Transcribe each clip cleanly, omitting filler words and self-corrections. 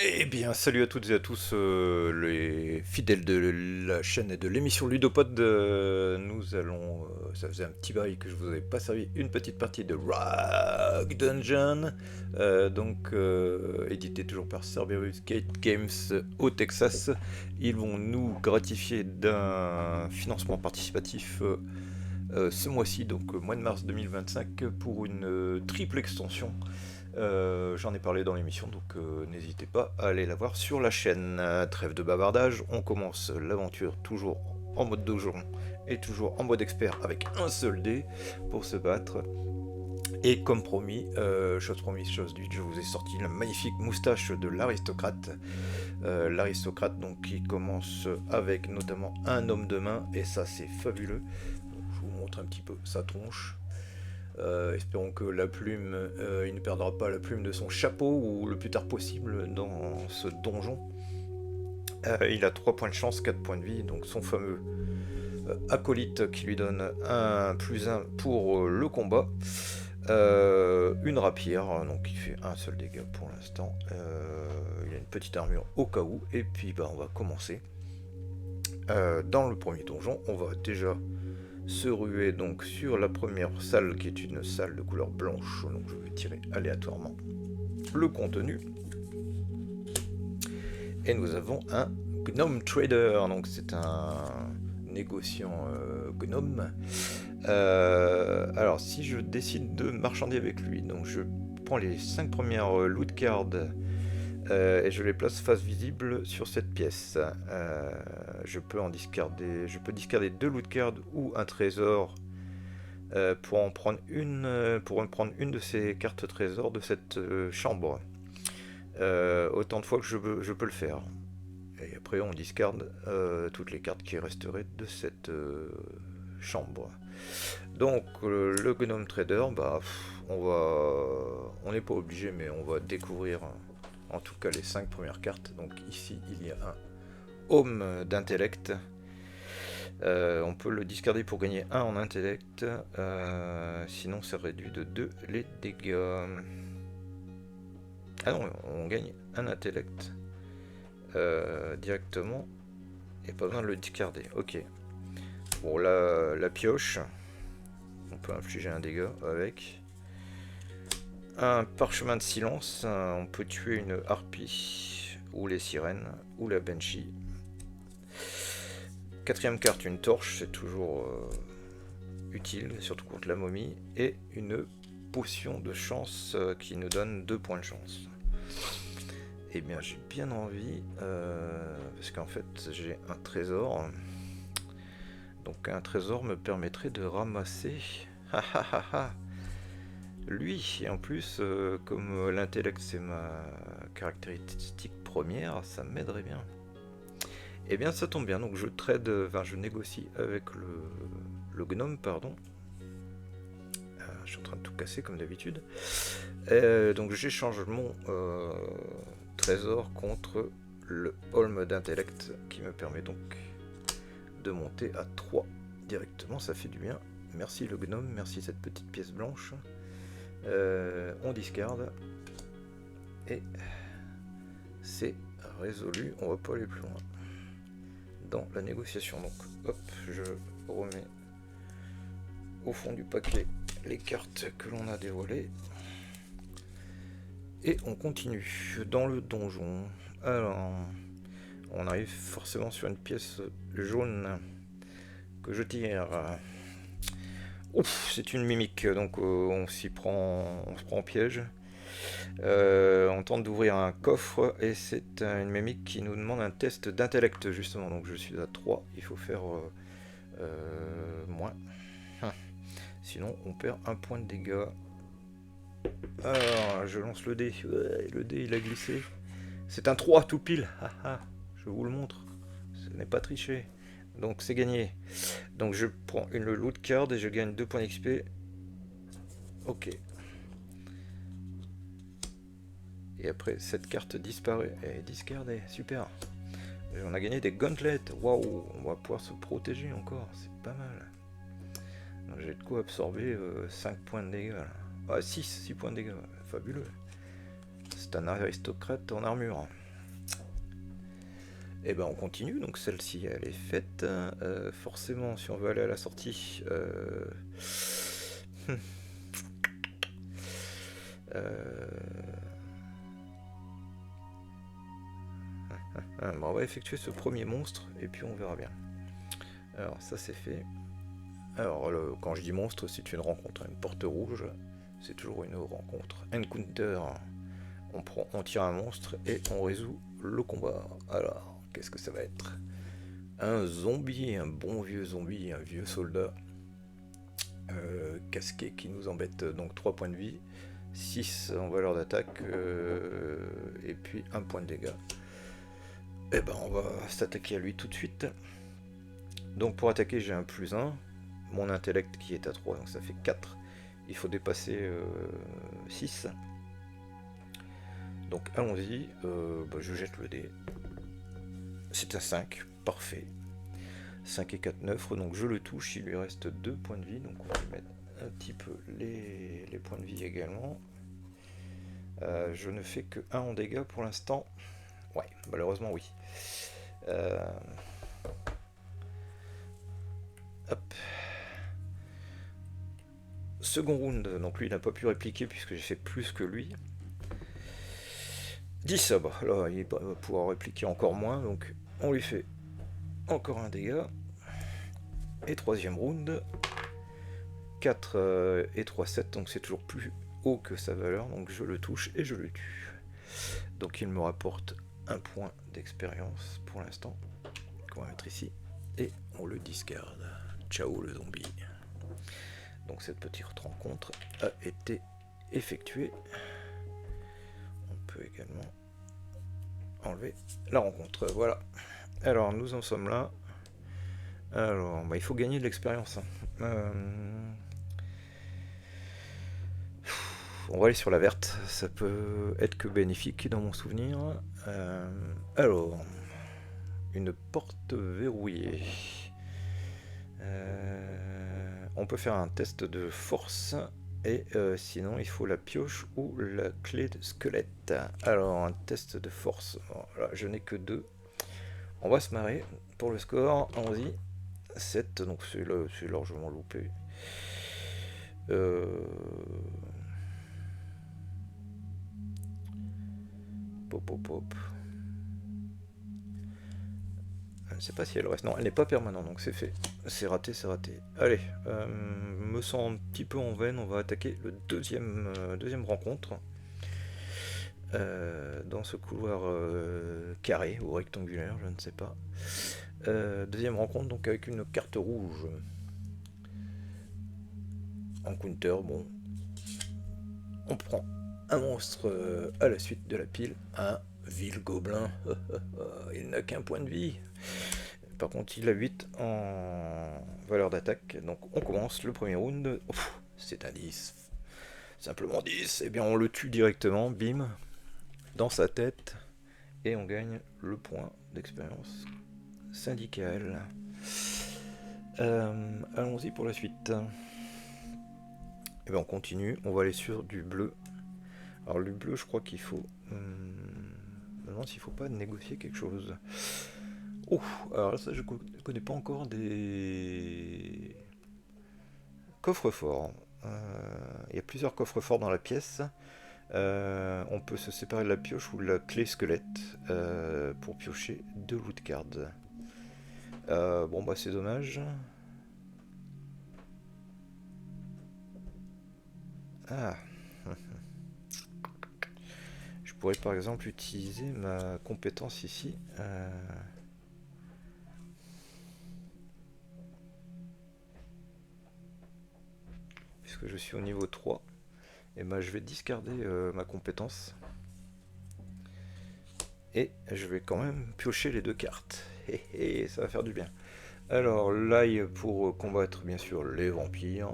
Eh bien, salut à toutes et à tous, les fidèles de la chaîne et de l'émission Ludopod. Nous allons, ça faisait un petit bail que je vous avais pas servi une petite partie de Rock Dungeon, édité toujours par Cerberus Gate Games au Texas. Ils vont nous gratifier d'un financement participatif ce mois-ci, donc mois de mars 2025, pour une triple extension. J'en ai parlé dans l'émission, donc n'hésitez pas à aller la voir sur la chaîne. Trêve de bavardage, on commence l'aventure toujours en mode donjon et toujours en mode expert avec un seul dé pour se battre. Et comme promis, chose promise, chose due, je vous ai sorti la magnifique moustache de l'aristocrate. L'aristocrate donc qui commence avec notamment un homme de main, et ça c'est fabuleux. Je vous montre un petit peu sa tronche. Espérons que la plume, il ne perdra pas la plume de son chapeau ou le plus tard possible dans ce donjon. Il a 3 points de chance, 4 points de vie, donc son fameux acolyte qui lui donne un plus 1 pour le combat. Une rapière, donc il fait un seul dégât pour l'instant. Il a une petite armure au cas où, et puis on va commencer. Dans le premier donjon, on va déjà se ruer donc sur la première salle qui est une salle de couleur blanche, donc je vais tirer aléatoirement le contenu, et nous avons un gnome trader, donc c'est un négociant gnome. Alors si je décide de marchander avec lui, donc je prends les 5 premières loot cards et je les place face visible sur cette pièce. Je peux discarder 2 loot cards ou un trésor pour en prendre une de ces cartes trésors de cette chambre. Autant de fois que je peux le faire. Et après on discarde toutes les cartes qui resteraient de cette chambre. Donc le Gnome Trader, on n'est pas obligé, mais on va découvrir en tout cas les 5 premières cartes. Donc ici il y a un Homme d'intellect. On peut le discarder pour gagner 1 en intellect. Sinon ça réduit de 2 les dégâts. Ah non, on gagne un intellect directement. Et pas besoin de le discarder. Ok. Bon, la pioche. On peut infliger un dégât avec. Un parchemin de silence. On peut tuer une harpie. Ou les sirènes. Ou la banshee. Quatrième carte, une torche. C'est toujours utile. Surtout contre la momie. Et une potion de chance qui nous donne 2 points de chance. Eh bien, j'ai bien envie. Parce qu'en fait, j'ai un trésor. Donc un trésor me permettrait de ramasser lui. Et en plus, comme l'intellect c'est ma caractéristique première, ça m'aiderait bien. Et bien ça tombe bien, donc je négocie avec le gnome, pardon. Je suis en train de tout casser comme d'habitude. Donc j'échange mon trésor contre le holm d'intellect qui me permet donc de monter à 3 directement, ça fait du bien. Merci le gnome, merci cette petite pièce blanche. On discarde et c'est résolu, on va pas aller plus loin dans la négociation. Donc hop, je remets au fond du paquet les cartes que l'on a dévoilées et on continue dans le donjon. Alors on arrive forcément sur une pièce jaune que je tire. Ouf, c'est une mimique, donc on se prend en piège. On tente d'ouvrir un coffre et c'est une mimique qui nous demande un test d'intellect justement. Donc je suis à 3, il faut faire moins. Sinon on perd un point de dégâts. Alors je lance le dé. Ouais, le dé il a glissé. C'est un 3 tout pile. Je vous le montre. Ce n'est pas triché. Donc c'est gagné. Donc je prends une loot card et je gagne 2 points d'XP. Ok. Et après cette carte disparaît. Elle est discardée. Super. Et on a gagné des gauntlets. Waouh. On va pouvoir se protéger encore. C'est pas mal. J'ai de quoi absorber 5 points de dégâts. Ah 6 points de dégâts. Fabuleux. C'est un aristocrate en armure. Et ben on continue, donc celle-ci elle est faite. Forcément, si on veut aller à la sortie, hmm, bon, on va effectuer ce premier monstre et puis on verra bien. Alors ça c'est fait. Alors quand je dis monstre, c'est une rencontre, une porte rouge, c'est toujours une rencontre. Encounter, on tire un monstre et on résout le combat. Alors, qu'est-ce que ça va être? Un zombie, un bon vieux zombie, un vieux soldat casqué qui nous embête, donc 3 points de vie, 6 en valeur d'attaque, et puis 1 point de dégâts. Et ben on va s'attaquer à lui tout de suite. Donc pour attaquer j'ai un +1, mon intellect qui est à 3, donc ça fait 4. Il faut dépasser 6. Donc allons-y, je jette le dé. C'est à 5, parfait. 5 et 4, 9, donc je le touche, il lui reste 2 points de vie, donc on va lui mettre un petit peu les points de vie également. Je ne fais que 1 en dégâts pour l'instant. Ouais, malheureusement oui. Hop. Second round, donc lui il n'a pas pu répliquer puisque j'ai fait plus que lui. 10, bah, là il va pouvoir répliquer encore moins, donc on lui fait encore un dégât. Et troisième round, 4 et 3, 7, donc c'est toujours plus haut que sa valeur, donc je le touche et je le tue. Donc il me rapporte 1 point d'expérience pour l'instant, qu'on va mettre ici, et on le discarde. Ciao le zombie. Donc cette petite rencontre a été effectuée. On peut également enlever la rencontre, voilà. Alors nous en sommes là. Alors il faut gagner de l'expérience. On va aller sur la verte, ça peut être que bénéfique dans mon souvenir. Alors, une porte verrouillée. On peut faire un test de force et sinon il faut la pioche ou la clé de squelette. Alors un test de force, voilà, je n'ai que 2. On va se marrer pour le score, allons-y. 7, donc c'est largement loupé. Pop. Je ne sais pas si elle reste. Non, elle n'est pas permanente, donc c'est fait. C'est raté, c'est raté. Allez, me sens un petit peu en veine. On va attaquer le deuxième rencontre. Dans ce couloir carré ou rectangulaire, je ne sais pas. Deuxième rencontre, donc avec une carte rouge. Encounter, bon. On prend un monstre à la suite de la pile. Un vil gobelin. Il n'a qu'un point de vie. Par contre, il a 8 en valeur d'attaque. Donc on commence le premier round. C'est un 10. Simplement 10. Et bien on le tue directement. Bim. Dans sa tête. Et on gagne le point d'expérience syndicale. Allons-y pour la suite. Et bien on continue. On va aller sur du bleu. Alors le bleu, je crois qu'il faut... je me demande s'il ne faut pas négocier quelque chose. Oh, alors ça je connais pas encore des coffres-forts. Il y a plusieurs coffres-forts dans la pièce. On peut se séparer de la pioche ou de la clé squelette pour piocher 2 loot cards. Bon bah c'est dommage. Ah. Je pourrais par exemple utiliser ma compétence ici. Puisque je suis au niveau 3. Et ben je vais discarder ma compétence. Et je vais quand même piocher les 2 cartes. Et ça va faire du bien. Alors l'ail pour combattre bien sûr les vampires.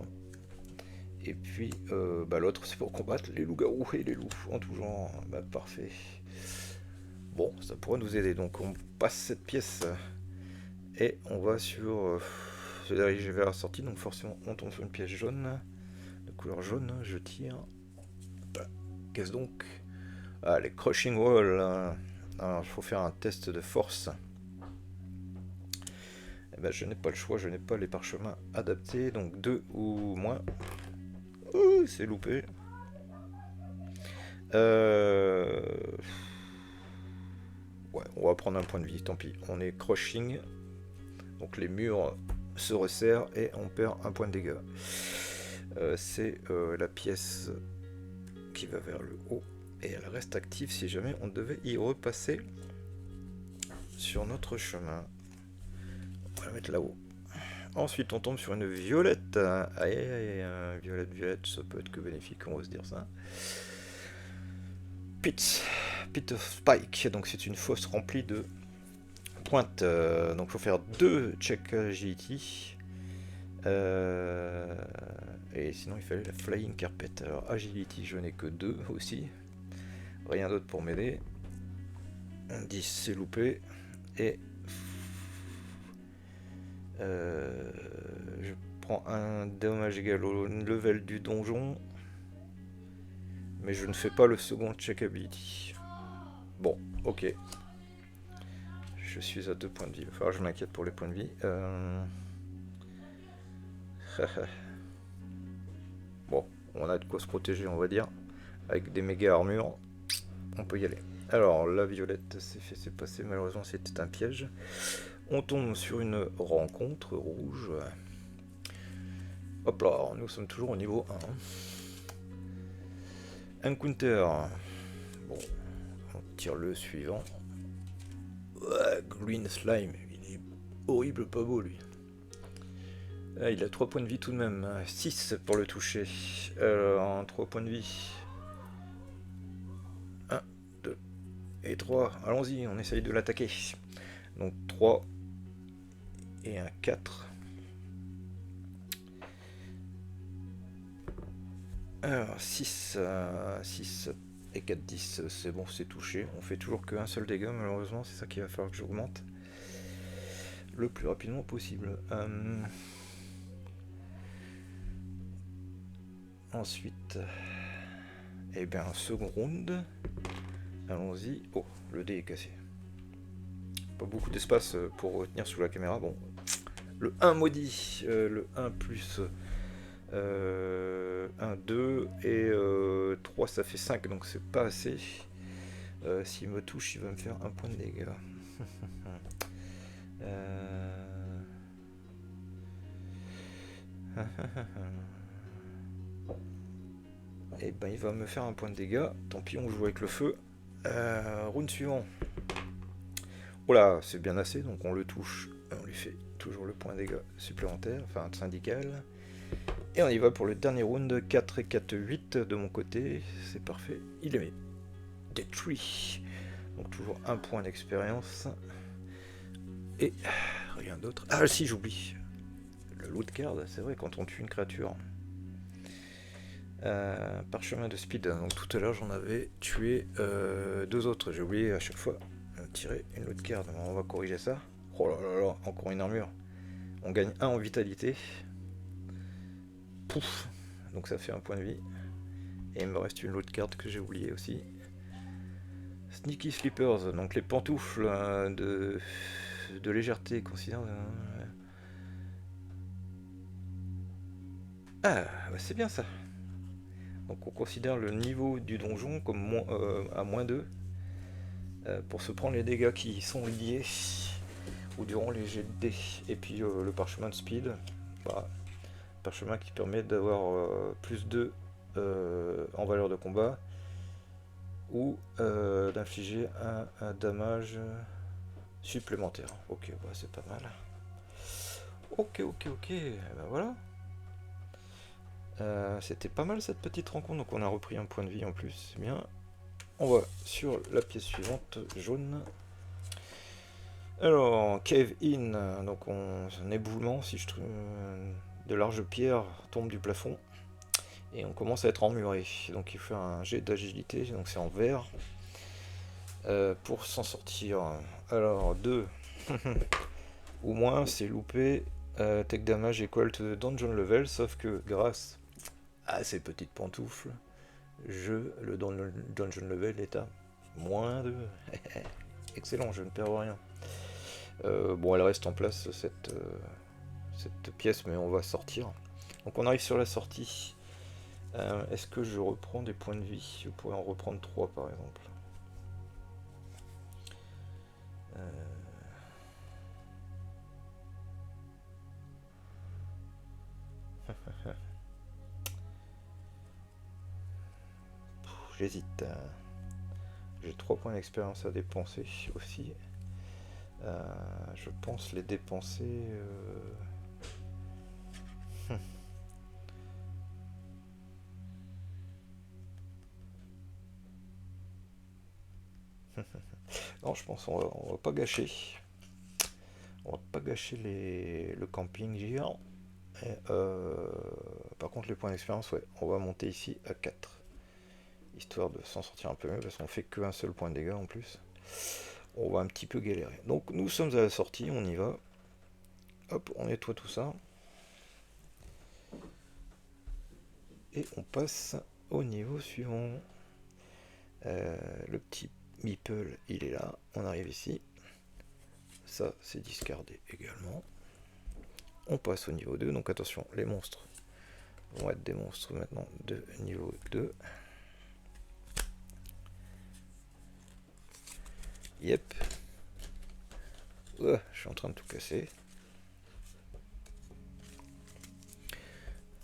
Et puis l'autre c'est pour combattre les loups-garous et les loups en tout genre. Bah, parfait. Bon, ça pourrait nous aider. Donc on passe cette pièce et on va sur se diriger vers la sortie. Donc forcément on tombe sur une pièce jaune. De couleur jaune, je tire. Qu'est-ce donc? Ah, les crushing walls. Alors il faut faire un test de force. Eh ben, je n'ai pas le choix, je n'ai pas les parchemins adaptés, donc 2 ou moins. Ouh, c'est loupé. Ouais, on va prendre un point de vie, tant pis. On est crushing, donc les murs se resserrent et on perd un point de dégâts. C'est la pièce qui va vers le haut et elle reste active si jamais on devait y repasser sur notre chemin. On va la mettre là-haut. Ensuite on tombe sur une violette. Aïe aïe aïe, violette, violette, ça peut être que bénéfique, on va se dire ça. Pit of Spike, donc c'est une fosse remplie de pointes. Donc il faut faire 2 check agility. Et sinon il fallait la flying carpet. Alors agility je n'ai que 2 aussi. Rien d'autre pour m'aider. 10 c'est loupé. Et je prends un dommage égal au level du donjon. Mais je ne fais pas le second check ability. Bon, ok. Je suis à 2 points de vie. Il va falloir que je m'inquiète pour les points de vie. Bon, on a de quoi se protéger, on va dire. Avec des méga armures, on peut y aller. Alors, la violette s'est passé. Malheureusement, c'était un piège. On tombe sur une rencontre rouge. Hop là, nous sommes toujours au niveau 1. Encounter. Bon, on tire le suivant. Ouais, Green Slime, il est horrible, pas beau lui. Ah, il a 3 points de vie tout de même. 6 pour le toucher. Alors, 3 points de vie. 1, 2 et 3. Allons-y, on essaye de l'attaquer. Donc 3 et un 4. Alors 6 et 4, 10, c'est bon, c'est touché. On fait toujours qu'un seul dégât, malheureusement, c'est ça qu'il va falloir que j'augmente le plus rapidement possible. Ensuite, et bien, second round. Allons-y. Oh, le dé est cassé. Pas beaucoup d'espace pour retenir sous la caméra. Bon, le 1 maudit, le 1 plus 1, 2 et 3 ça fait 5, donc c'est pas assez. S'il me touche, il va me faire un point de dégâts. Et ben il va me faire un point de dégâts. Tant pis, on joue avec le feu. Round suivant. Oh là, c'est bien assez, donc on le touche. On lui fait toujours le point de dégâts supplémentaire, enfin syndical. Et on y va pour le dernier round. 4 et 4, 8 de mon côté. C'est parfait. Il est mis. Détruit. Donc toujours un point d'expérience. Et rien d'autre. Ah si, j'oublie. Le loot card, c'est vrai, quand on tue une créature. Parchemin de speed. Donc tout à l'heure j'en avais tué 2 autres. J'ai oublié à chaque fois de tirer une loot card. On va corriger ça. Oh là là là, encore une armure. On gagne 1 en vitalité. Pouf. Donc ça fait un point de vie. Et il me reste une loot card que j'ai oublié aussi. Sneaky Slippers, donc les pantoufles de légèreté considérée. Ah, bah c'est bien ça. Donc on considère le niveau du donjon comme à moins 2 pour se prendre les dégâts qui sont liés ou durant les jets de dés. Et puis le parchemin de speed, bah, parchemin qui permet d'avoir plus 2 en valeur de combat ou d'infliger un damage supplémentaire. Ok, bah, c'est pas mal. Ok, ben voilà. C'était pas mal cette petite rencontre, donc on a repris un point de vie en plus, c'est bien. On va sur la pièce suivante, jaune. Alors, cave in, donc un éboulement, si je trouve, de larges pierres tombent du plafond. Et on commence à être emmuré, donc il faut faire un jet d'agilité, donc c'est en vert. Pour s'en sortir. Alors, 2 ou moins, c'est loupé. Take damage equal to the dungeon level, sauf que grâce à ces petites pantoufles, le dungeon level est à moins 2. Excellent, je ne perds rien. Bon, elle reste en place cette pièce, mais on va sortir. Donc on arrive sur la sortie. Est-ce que je reprends des points de vie? Je pourrais en reprendre 3 par exemple. J'hésite. J'ai 3 points d'expérience à dépenser aussi. Je pense les dépenser. Non, je pense on va pas gâcher. On va pas gâcher le camping géant. Par contre, les points d'expérience, ouais, on va monter ici à 4. Histoire de s'en sortir un peu mieux, parce qu'on fait qu'un seul point de dégâts en plus. On va un petit peu galérer. Donc nous sommes à la sortie, on y va. Hop, on nettoie tout ça. Et on passe au niveau suivant. Le petit meeple, il est là. On arrive ici. Ça, c'est discardé également. On passe au niveau 2. Donc attention, les monstres vont être des monstres maintenant de niveau 2. Yep. Je suis en train de tout casser.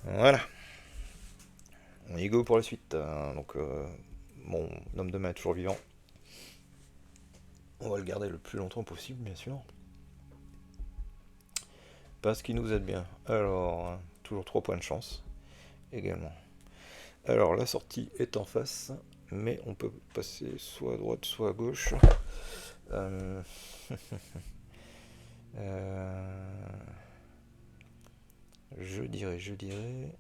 Voilà. On y go pour la suite. Donc, mon homme de main est toujours vivant. On va le garder le plus longtemps possible, bien sûr. Parce qu'il nous aide bien. Alors, toujours 3 points de chance également. Alors, la sortie est en face, mais on peut passer soit à droite, soit à gauche. Je dirais,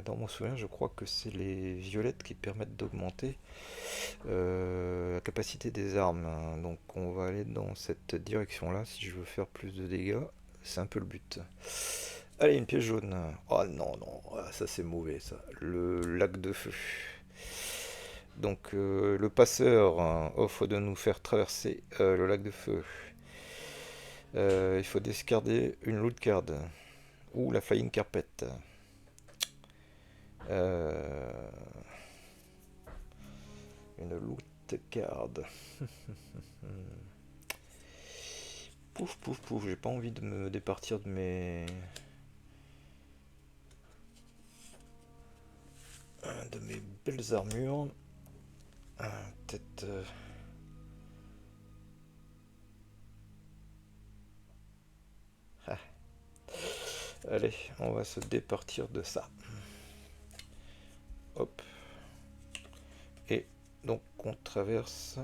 dans mon souvenir, je crois que c'est les violettes qui permettent d'augmenter la capacité des armes. Donc on va aller dans cette direction-là si je veux faire plus de dégâts. C'est un peu le but. Allez, une pièce jaune. Oh non, non, ça c'est mauvais ça. Le lac de feu. Donc le passeur offre de nous faire traverser le lac de feu. Il faut discarder une loot card ou la flying carpet. Une loot card. Pouf pouf pouf, j'ai pas envie de me départir de mes belles armures. Peut-être allez, on va se départir de ça. Hop. Et donc on traverse.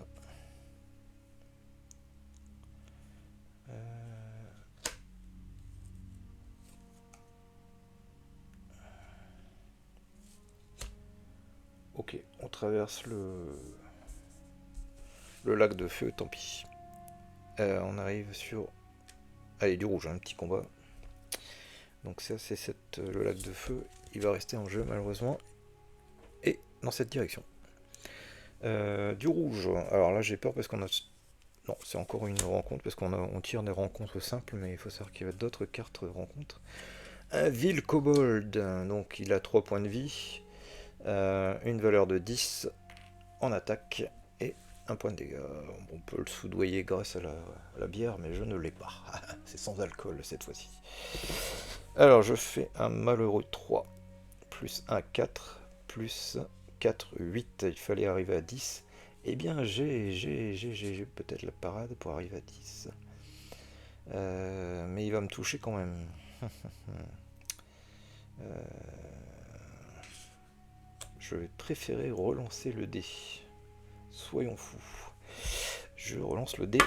Ok, on traverse le lac de feu, tant pis. On arrive sur... Allez, du rouge, un petit combat. Donc ça, c'est le lac de feu. Il va rester en jeu, malheureusement. Et dans cette direction. Du rouge. Alors là, j'ai peur parce qu'on a... Non, c'est encore une rencontre, parce qu'on tire des rencontres simples, mais il faut savoir qu'il y a d'autres cartes de rencontres. Un vil kobold. Donc il a 3 points de vie. Une valeur de 10 en attaque et un point de dégâts. On peut le soudoyer grâce à la bière, mais je ne l'ai pas. C'est sans alcool cette fois-ci. Alors je fais un malheureux 3, plus 1, 4, plus 4, 8. Il fallait arriver à 10. Eh bien j'ai peut-être la parade pour arriver à 10. Mais il va me toucher quand même. Je vais préférer relancer le dé. Soyons fous. Je relance le dé.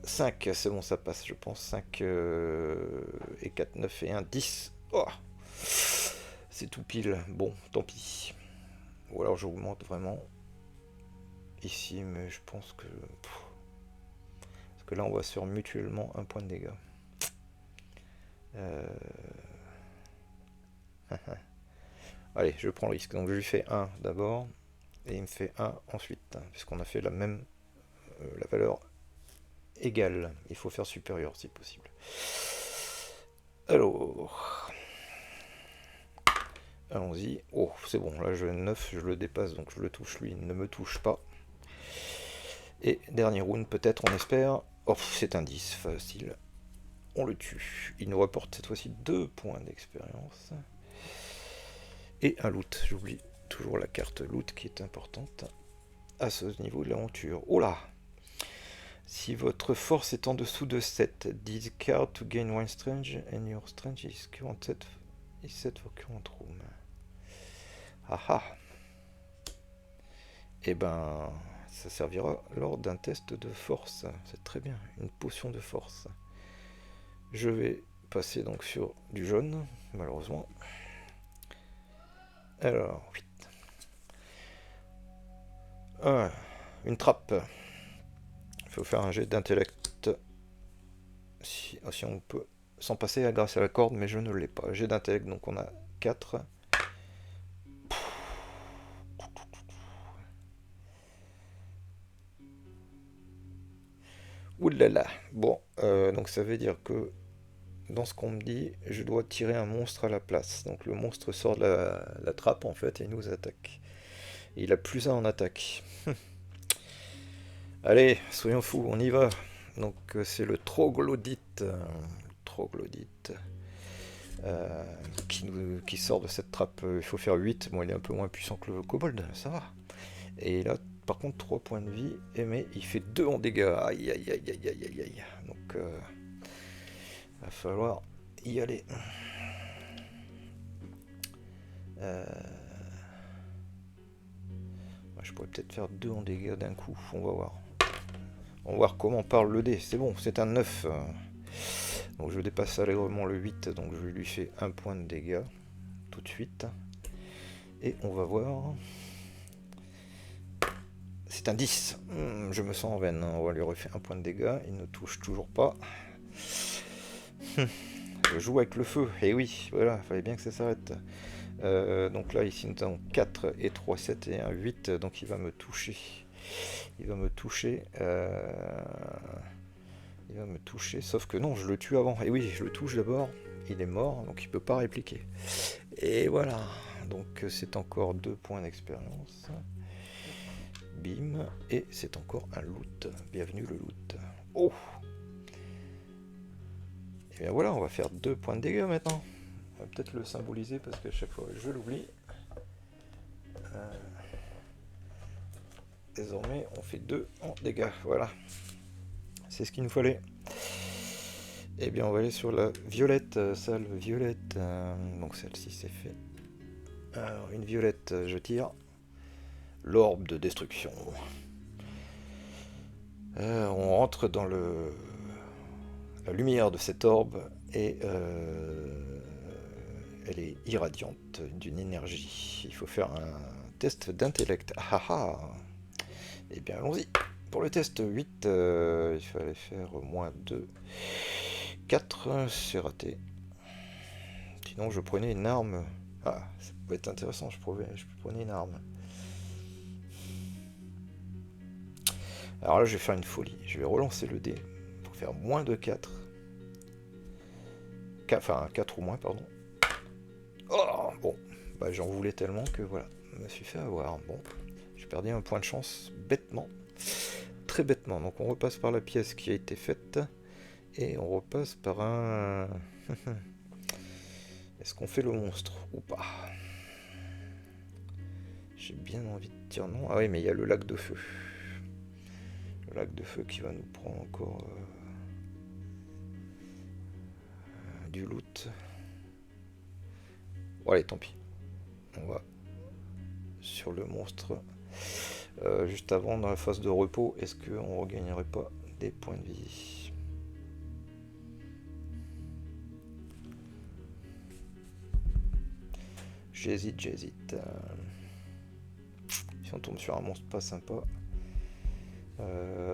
5, c'est bon, ça passe, je pense. 5 et 4, 9 et 1, 10. Oh, c'est tout pile. Bon, tant pis. Ou alors j'augmente vraiment ici, mais je pense que... Parce que là, on va se faire mutuellement un point de dégâts. Allez, je prends le risque. Donc je lui fais 1 d'abord. Et il me fait 1 ensuite. Puisqu'on a fait la même... la valeur égal. Il faut faire supérieur si possible. Alors, allons-y. Oh, c'est bon, là je 9, je le dépasse, donc je le touche, lui il ne me touche pas. Et dernier round peut-être, on espère. Oh, c'est un 10, facile. On le tue. Il nous rapporte cette fois-ci 2 points d'expérience. Et un loot, j'oublie toujours la carte loot qui est importante à ce niveau de l'aventure. Oh là! Si votre force est en dessous de 7, discard to gain one strength and your strength is current set for current room. Ah ah! Eh ben, ça servira lors d'un test de force. C'est très bien, une potion de force. Je vais passer donc sur du jaune, malheureusement. Alors, 8. Ah, une trappe. Il faut faire un jet d'intellect. Si on peut s'en passer grâce à la corde, mais je ne l'ai pas. Jet d'intellect, donc on a 4. Ouh là là. Bon, donc ça veut dire que dans ce qu'on me dit, je dois tirer un monstre à la place. Donc le monstre sort de la trappe en fait et nous attaque. Et il a +1 en attaque. Allez, soyons fous, on y va. Donc c'est le troglodyte. Troglodyte. Qui sort de cette trappe. Il faut faire 8. Bon, il est un peu moins puissant que le kobold, ça va. Et là, par contre, 3 points de vie. Mais il fait 2 en dégâts. Aïe, aïe, aïe, aïe, aïe, aïe, aïe. Donc, va falloir y aller. Je pourrais peut-être faire 2 en dégâts d'un coup. On va voir. On va voir comment parle le dé. C'est bon, c'est un 9. Donc je dépasse allègrement le 8. Donc je lui fais 1 point de dégâts. Tout de suite. Et on va voir. C'est un 10. Je me sens en veine. On va lui refaire 1 point de dégâts. Il ne touche toujours pas. Je joue avec le feu. Et oui, voilà, il fallait bien que ça s'arrête. Donc là, ici, nous avons 4 et 3, 7 et 1, 8. Donc il va me toucher. Il va me toucher. Il va me toucher. Sauf que non, je le tue avant. Et oui, je le touche d'abord. Il est mort, donc il ne peut pas répliquer. Et voilà. Donc c'est encore 2 points d'expérience. Bim. Et c'est encore un loot. Bienvenue le loot. Oh! Et bien voilà, on va faire 2 points de dégâts maintenant. On va peut-être le symboliser parce qu'à chaque fois je l'oublie. Désormais, on fait 2 en dégâts. Voilà. C'est ce qu'il nous fallait. Et bien, on va aller sur la violette, salle violette. Donc celle-ci, c'est fait. Alors, une violette, je tire. L'orbe de destruction. On rentre dans la lumière de cette orbe et elle est irradiante d'une énergie. Il faut faire un test d'intellect. Ah ah. Eh bien, allons-y. Pour le test 8, il fallait faire moins 2. 4, c'est raté. Sinon, je prenais une arme. Ah, ça peut être intéressant, je prenais une arme. Alors là, je vais faire une folie. Je vais relancer le dé pour faire moins de 4. Enfin, 4 ou moins, pardon. Oh, bon. Bah, j'en voulais tellement que voilà. Je me suis fait avoir. Bon. J'ai perdu un point de chance bêtement. Très bêtement. Donc on repasse par la pièce qui a été faite. Et on repasse par un... Est-ce qu'on fait le monstre ou pas? J'ai bien envie de dire non. Ah oui, mais il y a le lac de feu. Le lac de feu qui va nous prendre encore du loot. Bon, allez, tant pis. On va sur le monstre. Juste avant, dans la phase de repos, est-ce qu'on ne regagnerait pas des points de vie? J'hésite. Si on tombe sur un monstre pas sympa.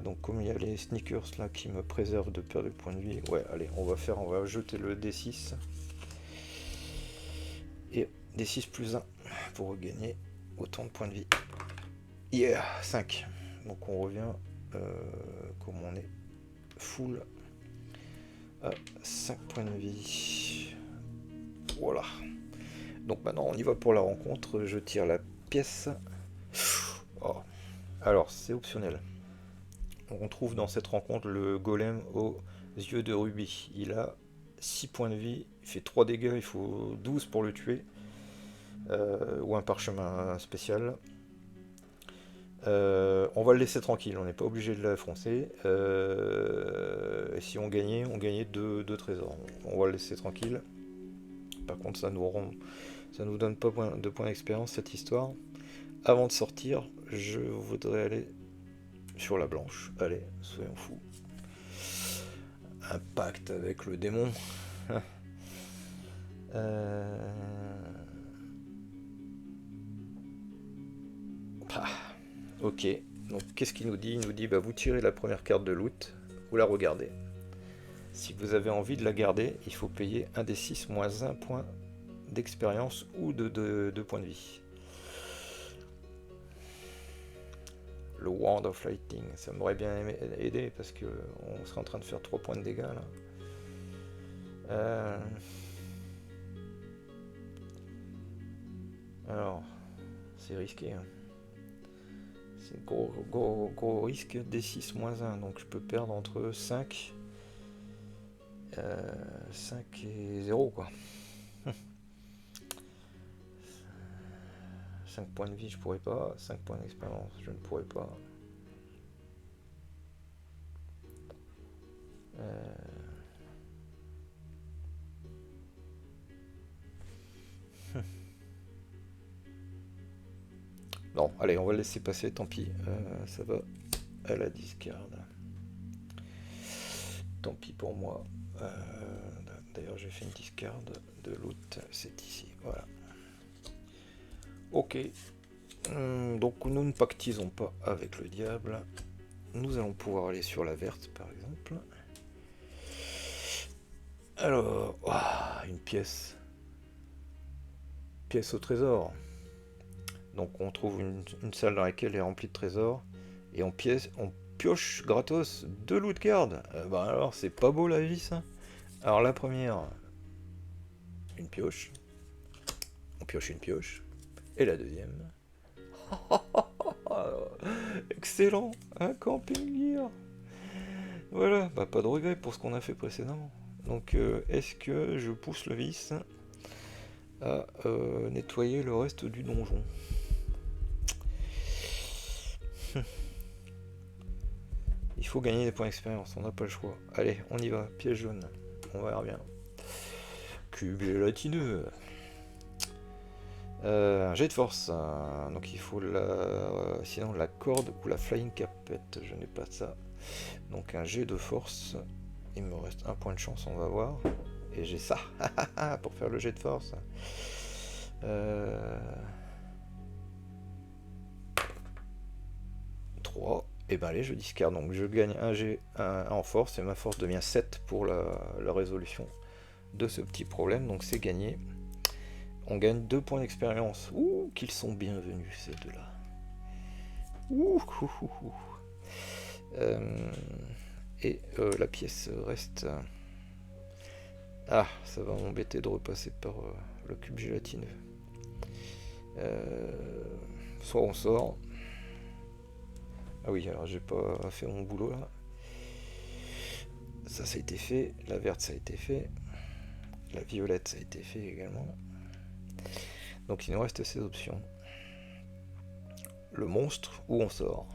Donc comme il y a les sneakers là qui me préservent de perdre des points de vie, ouais, allez, on va jeter le D6. Et D6 plus 1 pour regagner autant de points de vie. Yeah, 5. Donc on revient comme on est full à 5 points de vie. Voilà. Donc maintenant on y va pour la rencontre. Je tire la pièce. Oh. Alors c'est optionnel. On trouve dans cette rencontre le golem aux yeux de rubis. Il a 6 points de vie, il fait 3 dégâts, il faut 12 pour le tuer. Ou un parchemin spécial. On va le laisser tranquille, on n'est pas obligé de l'affronter. Et si on gagnait 2 trésors. On va le laisser tranquille. Par contre, ça nous donne pas de points d'expérience cette histoire. Avant de sortir, je voudrais aller sur la blanche. Allez, soyons fous. Un pacte avec le démon. Ok, donc qu'est-ce qu'il nous dit? Il nous dit bah, vous tirez la première carte de loot, vous la regardez. Si vous avez envie de la garder, il faut payer 1 des 6 moins 1 point d'expérience ou de points de vie. Le Wand of Lighting, ça m'aurait bien aidé parce que on serait en train de faire 3 points de dégâts là. Alors, c'est risqué. Hein. C'est gros risque des 6 moins 1, donc je peux perdre entre 5 et 0 quoi. 5 points de vie je pourrais pas, 5 points d'expérience je ne pourrais pas. Non, allez, on va le laisser passer, tant pis, ça va à la discard. Tant pis pour moi. D'ailleurs, j'ai fait une discard de loot, c'est ici, voilà. Ok, donc nous ne pactisons pas avec le diable. Nous allons pouvoir aller sur la verte, par exemple. Alors, une pièce. Pièce au trésor. Donc on trouve une salle dans laquelle est remplie de trésors. Et on pioche gratos 2 loot cards. Bah alors, c'est pas beau la vie, ça. Alors la première, une pioche. On pioche une pioche. Et la deuxième. Excellent, un camping gear. Voilà, bah pas de regret pour ce qu'on a fait précédemment. Donc est-ce que je pousse le vice à nettoyer le reste du donjon? Il faut gagner des points d'expérience, on n'a pas le choix. Allez, on y va, piège jaune, on verra bien. Cube gélatineux. Un jet de force, donc il faut sinon la corde ou la flying carpet, je n'ai pas ça. Donc un jet de force, il me reste un point de chance, on va voir. Et j'ai ça, pour faire le jet de force. 3, et ben allez, je discard, donc je gagne un jet en force, et ma force devient 7 pour la résolution de ce petit problème, donc c'est gagné. On gagne 2 points d'expérience. Ouh, qu'ils sont bienvenus ces deux-là. Ouh. Et la pièce reste... Ah, ça va m'embêter de repasser par le cube gélatineux. Soit on sort. Ah oui, alors j'ai pas fait mon boulot là. Ça a été fait. La verte, ça a été fait. La violette, ça a été fait également. Donc il nous reste ces options. Le monstre ou on sort.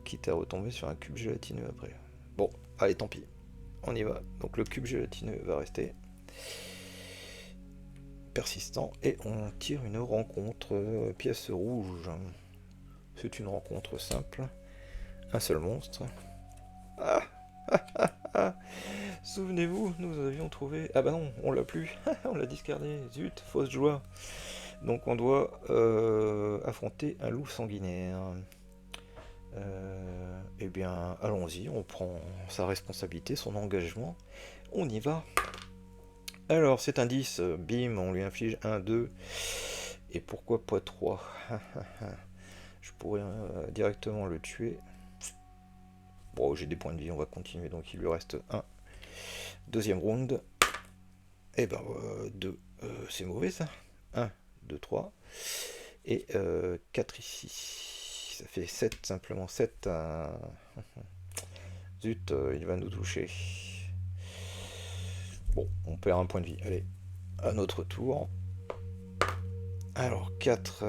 Quitte à retomber sur un cube gélatineux après. Bon, allez, tant pis. On y va. Donc le cube gélatineux va rester persistant. Et on tire une rencontre pièce rouge. C'est une rencontre simple. Un seul monstre. Souvenez-vous, nous avions trouvé... Ah bah non, on l'a plus. On l'a discardé. Zut, fausse joie. Donc on doit affronter un loup sanguinaire. Eh bien, allons-y, on prend sa responsabilité, son engagement. On y va. Alors, cet indice, bim, on lui inflige 1, 2. Et pourquoi pas 3? Je pourrais directement le tuer. Bon, j'ai des points de vie, on va continuer, donc il lui reste un. Deuxième round. Et ben, 2, c'est mauvais ça. 1, 2, 3. Et 4 ici. Ça fait 7, simplement 7. Zut, il va nous toucher. Bon, on perd un point de vie. Allez, à notre tour. Alors, 4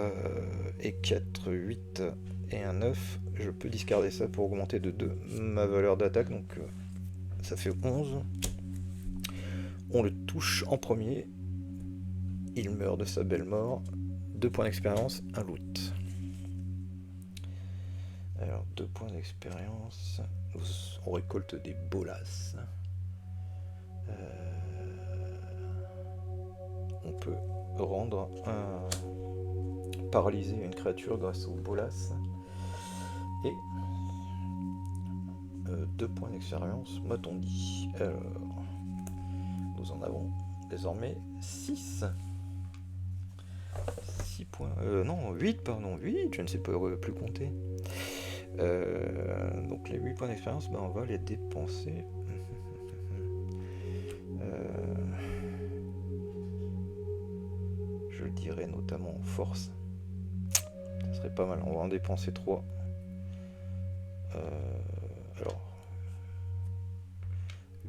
et 4, 8 et un 9. Je peux discarder ça pour augmenter de 2 ma valeur d'attaque. Donc, ça fait 11. On le touche en premier. Il meurt de sa belle mort. 2 points d'expérience, un loot. Alors, 2 points d'expérience. On récolte des bolas. On peut rendre paralyser une créature grâce aux bolas. Et 2 points d'expérience, m'a-t-on dit. Alors, nous en avons désormais 6. 6 points. Non, 8, pardon. 8, je ne sais pas plus compter. Donc les 8 points d'expérience, ben on va les dépenser. Je dirais notamment en force. Ça serait pas mal. On va en dépenser 3. Alors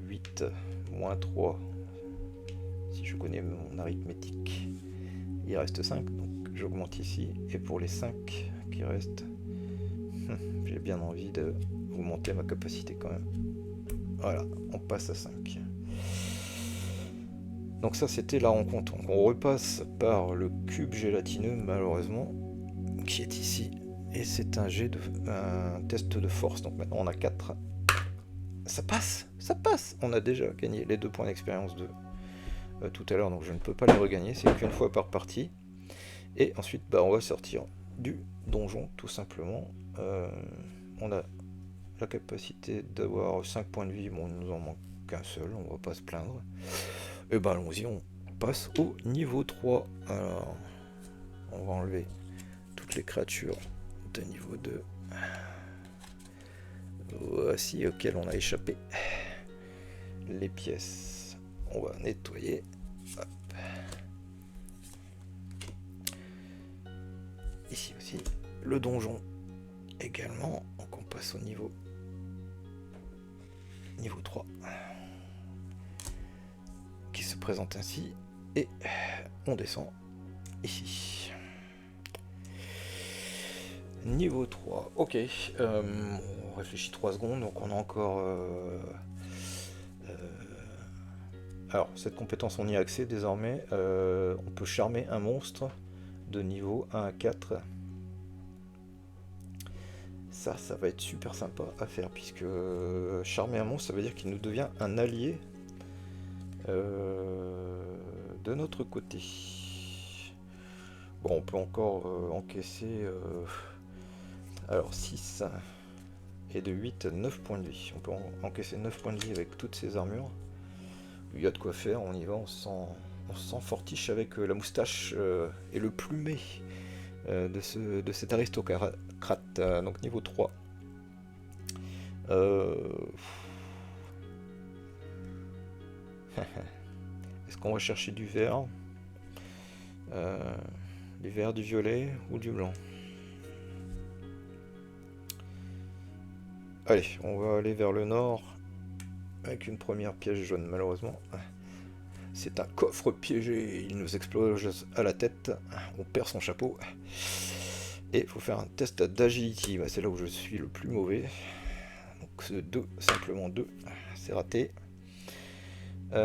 8 moins 3. Si je connais mon arithmétique, il reste 5. Donc j'augmente ici. Et pour les 5 qui restent, j'ai bien envie de augmenter ma capacité quand même. Voilà, on passe à 5. Donc ça c'était la rencontre. Donc on repasse par le cube gélatineux malheureusement, qui est ici. Et c'est un test de force. Donc maintenant on a 4. Ça passe, ça passe. On a déjà gagné les 2 points d'expérience de tout à l'heure. Donc je ne peux pas les regagner. C'est qu'une fois par partie. Et ensuite bah, on va sortir du donjon tout simplement. On a la capacité d'avoir 5 points de vie. Bon, il nous en manque qu'un seul. On va pas se plaindre. Et ben allons-y, on passe au niveau 3. Alors, on va enlever toutes les créatures de niveau 2. Voici auxquelles on a échappé. Les pièces, on va nettoyer. Hop. Ici aussi, le donjon également. Donc on passe au niveau 3. Qui se présente ainsi. Et on descend ici. Niveau 3. Ok. On réfléchit 3 secondes. Donc on a encore... Alors, cette compétence, on y a accès désormais. On peut charmer un monstre de niveau 1 à 4. Ça va être super sympa à faire, puisque charmer un monstre, ça veut dire qu'il nous devient un allié de notre côté. Bon, on peut encore encaisser alors 6 et de 8 à 9 points de vie. On peut encaisser 9 points de vie avec toutes ces armures. Il y a de quoi faire, on y va, on se sent fortiche avec la moustache et le plumet de cet aristocrate. Donc niveau 3. Est-ce qu'on va chercher du vert, du vert, du violet ou du blanc? Allez, on va aller vers le nord avec une première pièce jaune malheureusement. C'est un coffre piégé, il nous explose à la tête, on perd son chapeau. Et il faut faire un test d'agility, c'est là où je suis le plus mauvais. Donc 2, simplement 2, c'est raté. Je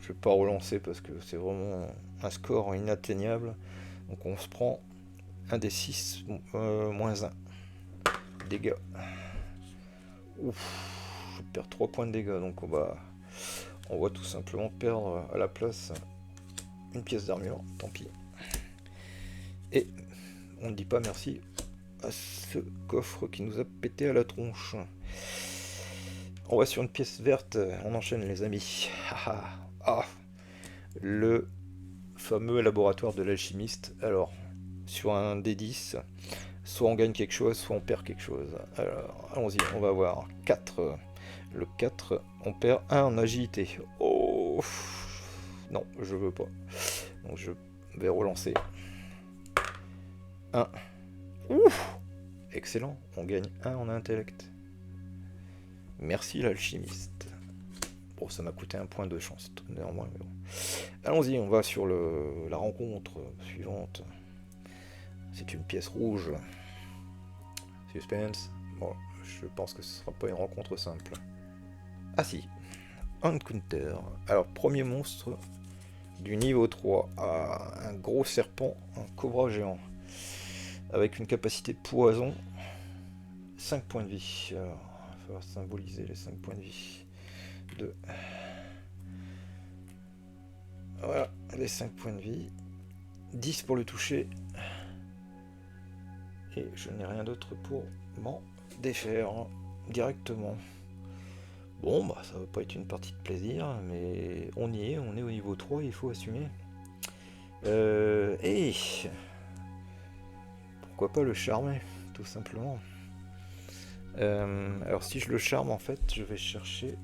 vais pas relancer parce que c'est vraiment un score inatteignable. Donc on se prend un des 6 moins 1 dégâts. Ouf, je perds 3 points de dégâts, donc on va tout simplement perdre à la place une pièce d'armure, tant pis. Et on ne dit pas merci à ce coffre qui nous a pété à la tronche. On va sur une pièce verte, on enchaîne les amis. Le fameux laboratoire de l'alchimiste. Alors, sur un D10. Soit on gagne quelque chose, soit on perd quelque chose. Alors, allons-y, on va voir. 4. Le 4, on perd 1 en agilité. Oh non, je veux pas. Donc je vais relancer. 1. Ouf, excellent, on gagne 1 en intellect. Merci l'alchimiste. Bon, ça m'a coûté un point de chance, néanmoins. Mais bon. Allons-y, on va sur la rencontre suivante. C'est une pièce rouge. Suspense. Bon, je pense que ce sera pas une rencontre simple. Ah si, Encounter. Alors, premier monstre du niveau 3. Ah, un gros serpent, un cobra géant. Avec une capacité de poison. 5 points de vie. Alors, il va falloir symboliser les 5 points de vie. 2. Voilà, les 5 points de vie. 10 pour le toucher. Et je n'ai rien d'autre pour m'en défaire directement. Bon, bah ça va pas être une partie de plaisir, mais on y est, on est au niveau 3, il faut assumer. Et pourquoi pas le charmer, tout simplement. Alors si je le charme, en fait, je vais chercher...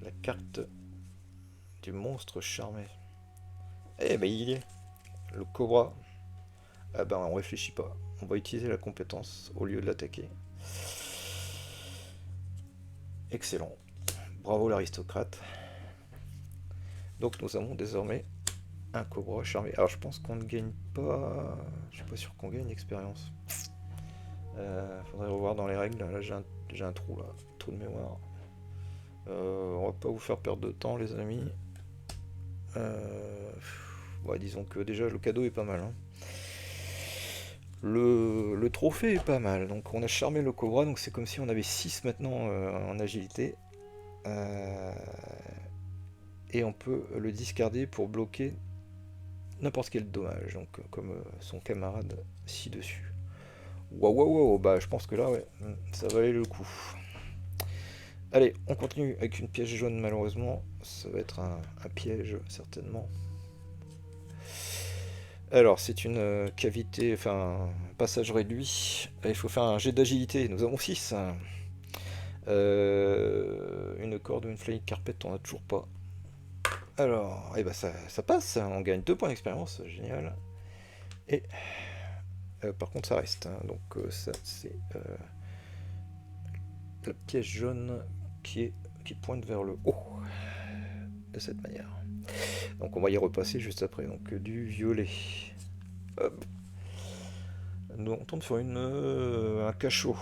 la carte du monstre charmé. Eh ben il y est, le cobra. Ah ben on réfléchit pas, on va utiliser la compétence au lieu de l'attaquer. Excellent, bravo l'aristocrate. Donc nous avons désormais un cobra charmé. Alors je pense qu'on ne gagne pas... Je suis pas sûr qu'on gagne l'expérience. Faudrait revoir dans les règles, là j'ai un trou là, trou de mémoire. On va pas vous faire perdre de temps les amis. Ouais, disons que déjà le cadeau est pas mal. Hein. Le trophée est pas mal. Donc on a charmé le cobra, donc c'est comme si on avait 6 maintenant en agilité. Et on peut le discarder pour bloquer n'importe quel dommage, donc comme son camarade ci-dessus. Waouh, waouh, waouh, bah je pense que là, ouais, ça valait le coup. Allez, on continue avec une pièce jaune, malheureusement. Ça va être un piège, certainement. Alors, c'est une cavité, enfin, un passage réduit. Il faut faire un jet d'agilité. Nous avons 6. Une corde ou une flying carpet, on n'a toujours pas. Alors, eh ben ça passe. On gagne 2 points d'expérience. Génial. Et par contre, ça reste. Hein, donc, ça, c'est la pièce jaune qui pointe vers le haut. De cette manière. Donc, on va y repasser juste après. Donc, du violet. Hop. Nous on tombe sur un cachot,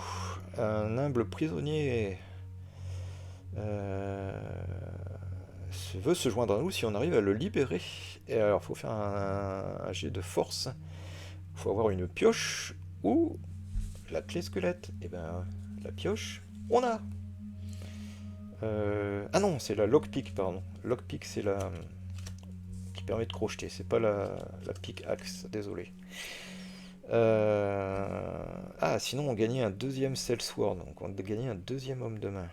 un humble prisonnier veut se joindre à nous si on arrive à le libérer. Et alors il faut faire un jet de force, il faut avoir une pioche ou la clé squelette. Et ben la pioche, on a. Ah non, c'est la lockpick, pardon. Lockpick c'est la qui permet de crocheter, c'est pas la pick-axe, désolé. Ah, sinon on gagnait un deuxième Sellsword, donc on gagnait un deuxième homme de main.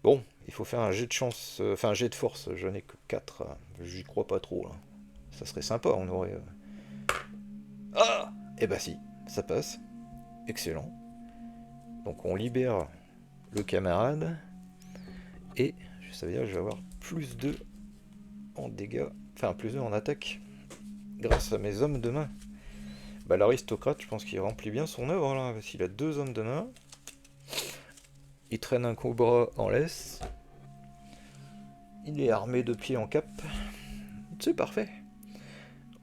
Bon, il faut faire un jet de chance, enfin un jet de force, je n'ai que 4, j'y crois pas trop là. Ça serait sympa, on aurait... Ah, eh ben si, ça passe, excellent. Donc on libère le camarade, et ça veut dire que je vais avoir plus 2 en dégâts, enfin plus 2 en attaque, grâce à mes hommes de main. Bah, l'aristocrate, je pense qu'il remplit bien son œuvre là, parce qu'il a 2 hommes de main. Il traîne un cobra en laisse. Il est armé de pied en cap. C'est parfait.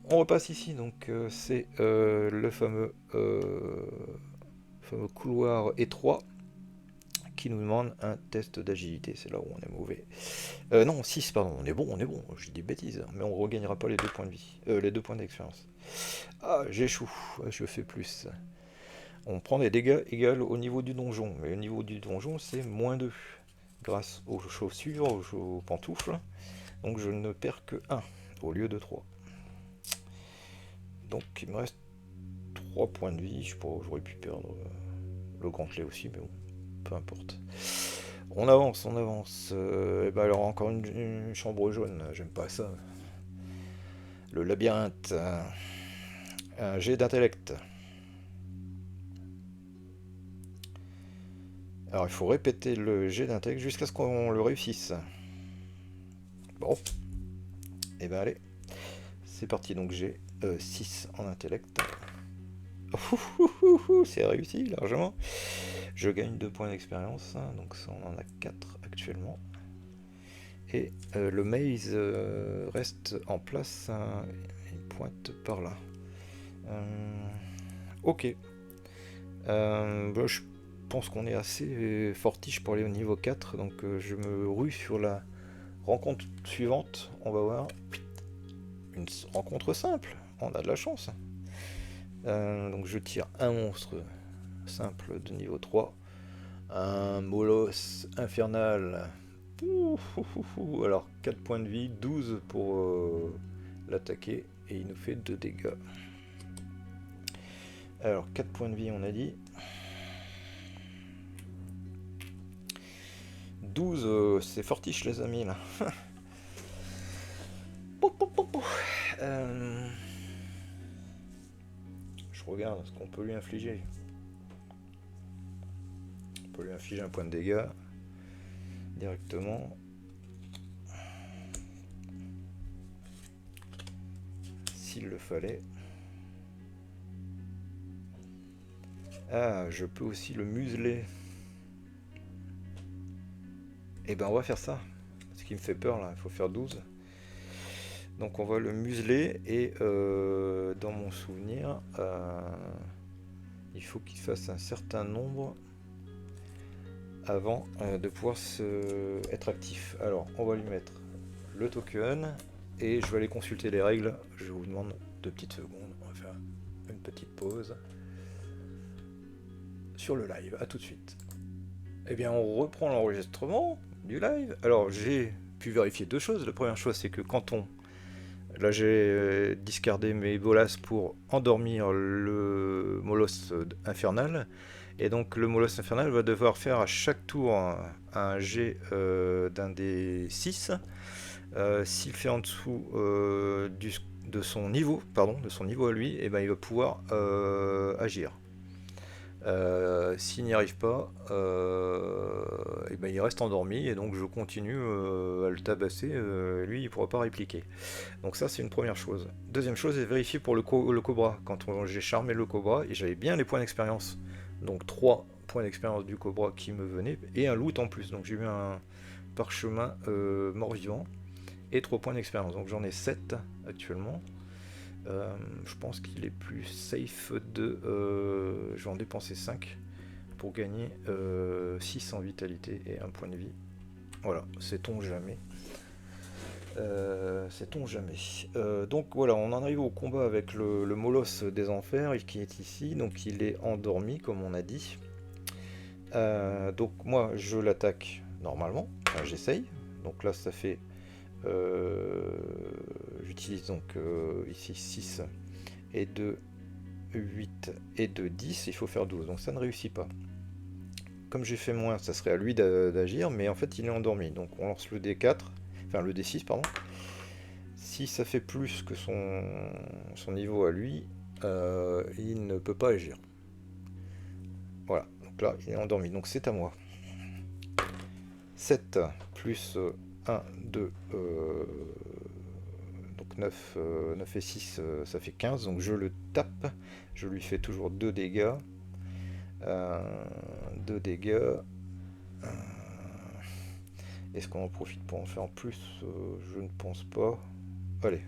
On repasse ici, donc c'est le fameux couloir étroit qui nous demande un test d'agilité. C'est là où on est mauvais. Non, 6, pardon, on est bon, je dis des bêtises, mais on regagnera pas les 2 points de vie, les 2 points d'expérience. Ah, j'échoue, je fais plus. On prend des dégâts égaux au niveau du donjon, mais au niveau du donjon c'est moins 2, grâce aux chaussures, aux pantoufles, donc je ne perds que 1 au lieu de 3. Donc il me reste 3 points de vie, je sais pas, j'aurais pu perdre le gantelet aussi, mais bon, peu importe. On avance, on avance. Et ben alors encore une chambre jaune, j'aime pas ça. Le labyrinthe. Un jet d'intellect. Alors il faut répéter le jet d'intellect jusqu'à ce qu'on le réussisse. Bon, et ben allez, c'est parti. Donc j'ai 6 en intellect. C'est réussi largement. Je gagne 2 points d'expérience, donc ça on en a 4 actuellement. Et le maze reste en place, il pointe par là. Ok. Bah, je pense qu'on est assez fortiche pour aller au niveau 4, donc je me rue sur la rencontre suivante. On va voir une rencontre simple, on a de la chance. Donc je tire un monstre simple de niveau 3, un molosse infernal. Alors 4 points de vie, 12 pour l'attaquer, et il nous fait 2 dégâts. Alors 4 points de vie on a dit. 12, c'est fortiche les amis là. Je regarde ce qu'on peut lui infliger. On peut lui infliger un point de dégâts directement. S'il le fallait. Ah, je peux aussi le museler. Et ben on va faire ça. Ce qui me fait peur là, il faut faire 12. Donc on va le museler et dans mon souvenir, il faut qu'il fasse un certain nombre avant de pouvoir être actif. Alors on va lui mettre le token et je vais aller consulter les règles. Je vous demande 2 petites secondes. On va faire une petite pause sur le live. A tout de suite. Eh bien on reprend l'enregistrement du live. Alors j'ai pu vérifier 2 choses. La première chose c'est que quand on... Là j'ai discardé mes bolas pour endormir le molosse infernal. Et donc le molosse infernal va devoir faire à chaque tour un jet d'un des 6. S'il fait en dessous de son niveau, à lui, et ben il va pouvoir agir. S'il n'y arrive pas, et ben il reste endormi et donc je continue à le tabasser. Lui, il ne pourra pas répliquer. Donc ça, c'est une première chose. Deuxième chose, c'est vérifier pour le cobra. Quand j'ai charmé le cobra, et j'avais bien les points d'expérience. Donc 3 points d'expérience du cobra qui me venaient, et un loot en plus. Donc j'ai eu un parchemin mort-vivant, et 3 points d'expérience. Donc j'en ai 7 actuellement. Je pense qu'il est plus safe de... je vais en dépenser 5 pour gagner 6 en vitalité et 1 point de vie. Voilà, sait-on jamais. Sait-on jamais. Donc voilà, on en arrive au combat avec le molosse des enfers qui est ici. Donc il est endormi comme on a dit. Donc moi je l'attaque normalement, enfin, j'essaye. Donc là ça fait... j'utilise donc ici 6 et 2, 8 et 2, 10. Il faut faire 12, donc ça ne réussit pas. Comme j'ai fait moins, ça serait à lui d'agir, mais en fait il est endormi. Donc on lance le D4, enfin le D6 pardon. Si ça fait plus que son niveau à lui, il ne peut pas agir. Voilà, donc là il est endormi, donc c'est à moi. 7 plus 1, 2, donc 9, 9 et 6, ça fait 15, donc je le tape, je lui fais toujours 2 dégâts. 2 dégâts. Est-ce qu'on en profite pour en faire en plus? Je ne pense pas. Allez.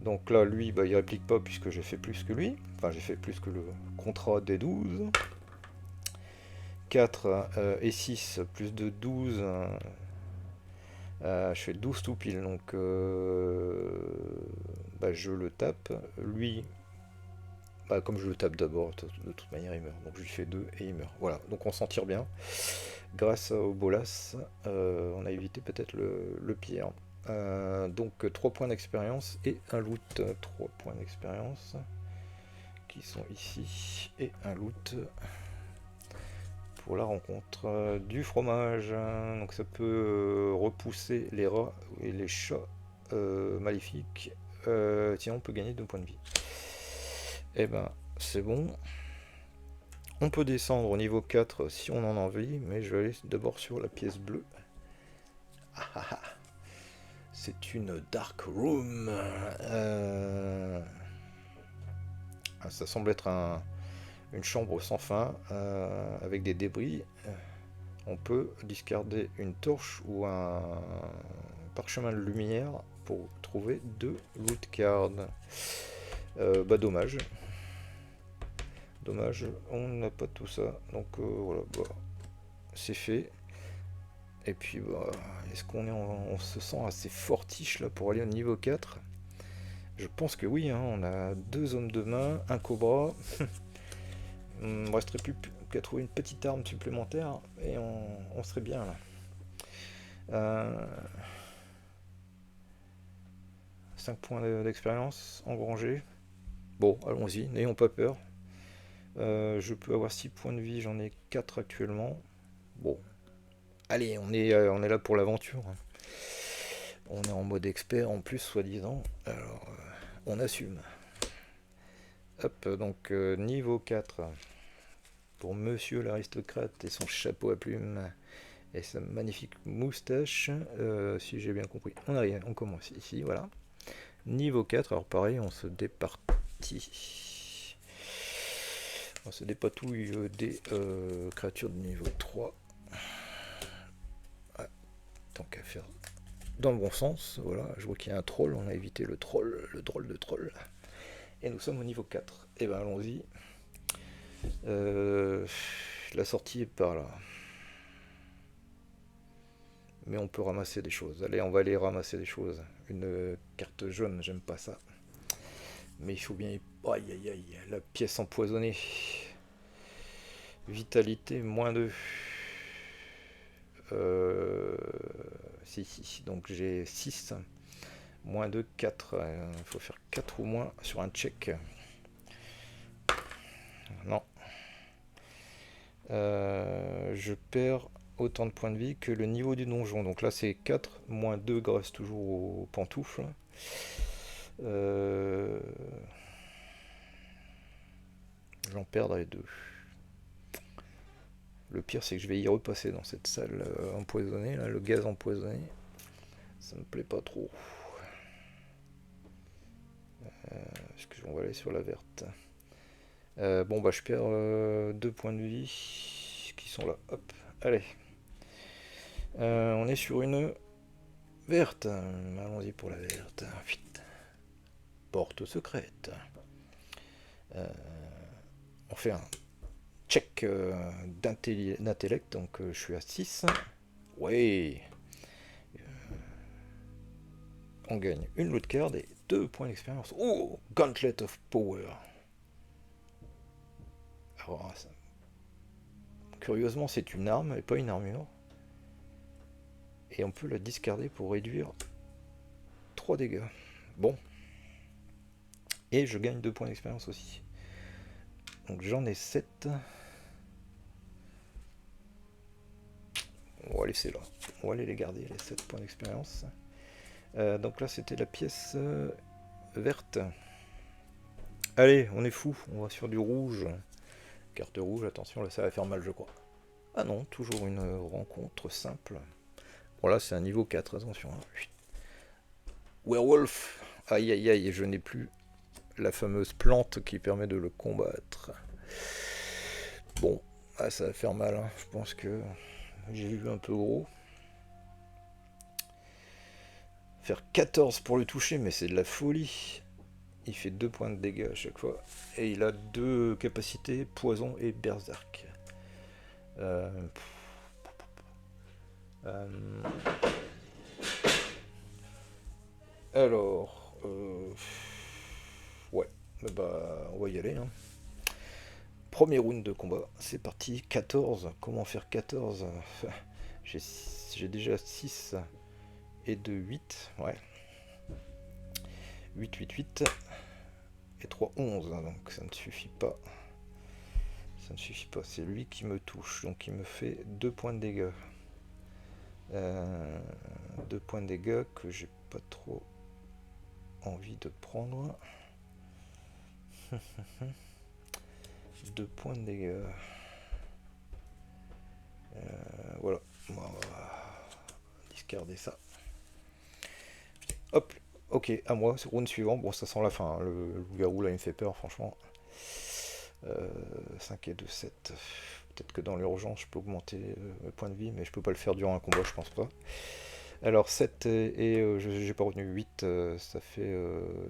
Donc là, lui, bah, il réplique pas puisque j'ai fait plus que lui. Enfin, j'ai fait plus que le contrat des 12. 4 et 6, plus de 12. Je fais 12 tout pile, donc bah, je le tape. Lui, bah, comme je le tape d'abord, de toute manière, il meurt. Donc je lui fais 2 et il meurt. Voilà, donc on s'en tire bien. Grâce au bolas, on a évité peut-être le pire. Donc 3 points d'expérience et un loot. 3 points d'expérience qui sont ici. Et un loot pour la rencontre. Du fromage, hein, donc ça peut repousser les rats et les chats maléfiques. Tiens, on peut gagner 2 points de vie. Et ben, c'est bon. On peut descendre au niveau 4 si on en a envie, mais je vais aller d'abord sur la pièce bleue. Ah, ah, ah. C'est une dark room. Ça semble être une chambre sans fin avec des débris. On peut discarder une torche ou un parchemin de lumière pour trouver 2 loot cards. Bah dommage. Dommage, on n'a pas tout ça. Donc voilà, bah, c'est fait. Et puis bah, est-ce on se sent assez fortiche là pour aller au niveau 4? Je pense que oui, hein, on a 2 hommes de main, un cobra. Il ne me resterait plus qu'à trouver une petite arme supplémentaire et on serait bien là. 5 points d'expérience engrangés. Bon, allons-y, n'ayons pas peur. Je peux avoir 6 points de vie, j'en ai 4 actuellement. Bon, allez, on est là pour l'aventure. On est en mode expert en plus, soi-disant. Alors, on assume. Hop, donc niveau 4. Pour monsieur l'aristocrate et son chapeau à plumes et sa magnifique moustache. Si j'ai bien compris. On commence ici, voilà. Niveau 4, alors pareil, on se départit. On se dépatouille des créatures de niveau 3. Ah, tant qu'à faire dans le bon sens, voilà, je vois qu'il y a un troll, on a évité le drôle de troll. Et nous sommes au niveau 4. Et ben allons-y. La sortie est par là. Mais on peut ramasser des choses. Allez, on va aller ramasser des choses. Une carte jaune, j'aime pas ça. Mais il faut bien... Aïe aïe aïe, la pièce empoisonnée. Vitalité, moins 2. Si, donc j'ai 6. Moins 2, 4. Il faut faire 4 ou moins sur un check. Non. Je perds autant de points de vie que le niveau du donjon. Donc là c'est 4, moins 2 grâce toujours aux pantoufles. J'en perdrai 2. Le pire c'est que je vais y repasser dans cette salle empoisonnée, là, le gaz empoisonné. Ça me plaît pas trop. Est-ce que on va aller sur la verte? Bon bah je perds 2 points de vie qui sont là. Hop, allez. On est sur une verte. Allons-y pour la verte. Vite. Porte secrète. On fait un check d'intellect. Donc je suis à 6. Ouais. On gagne une loot card et 2 points d'expérience. Oh, Gauntlet of Power. Alors, ça... curieusement, c'est une arme et pas une armure. Et on peut la discarder pour réduire 3 dégâts. Bon. Et je gagne 2 points d'expérience aussi. Donc j'en ai 7. On va laisser là. On va aller les garder, les 7 points d'expérience. Donc là, c'était la pièce verte. Allez, on est fou. On va sur du rouge. Carte rouge, attention, là ça va faire mal, je crois. Ah non, toujours une rencontre simple. Bon là, c'est un niveau 4, attention. Werewolf. Aïe aïe aïe, je n'ai plus la fameuse plante qui permet de le combattre. Bon, ah, ça va faire mal, hein. Je pense que j'ai vu un peu gros. Faire 14 pour le toucher, mais c'est de la folie. Il fait 2 points de dégâts à chaque fois. Et il a 2 capacités, poison et berserk. Alors... ouais, bah on va y aller. Hein. Premier round de combat, c'est parti. 14, comment faire 14? J'ai déjà 6 et 2, 8, ouais. 8, 8, 8 et 3, 11, donc ça ne suffit pas. Ça ne suffit pas, c'est lui qui me touche, donc il me fait 2 points de dégâts. 2 points de dégâts que j'ai pas trop envie de prendre. 2 points de dégâts. Voilà, on va discarder ça. Hop, ok, à moi, c'est round suivant. Bon, ça sent la fin, hein. Le loup-garou là il me fait peur, franchement. 5 et 2, 7. Peut-être que dans l'urgence je peux augmenter mes points de vie, mais je peux pas le faire durant un combat, je pense pas. Alors 7 et j'ai pas retenu 8, ça fait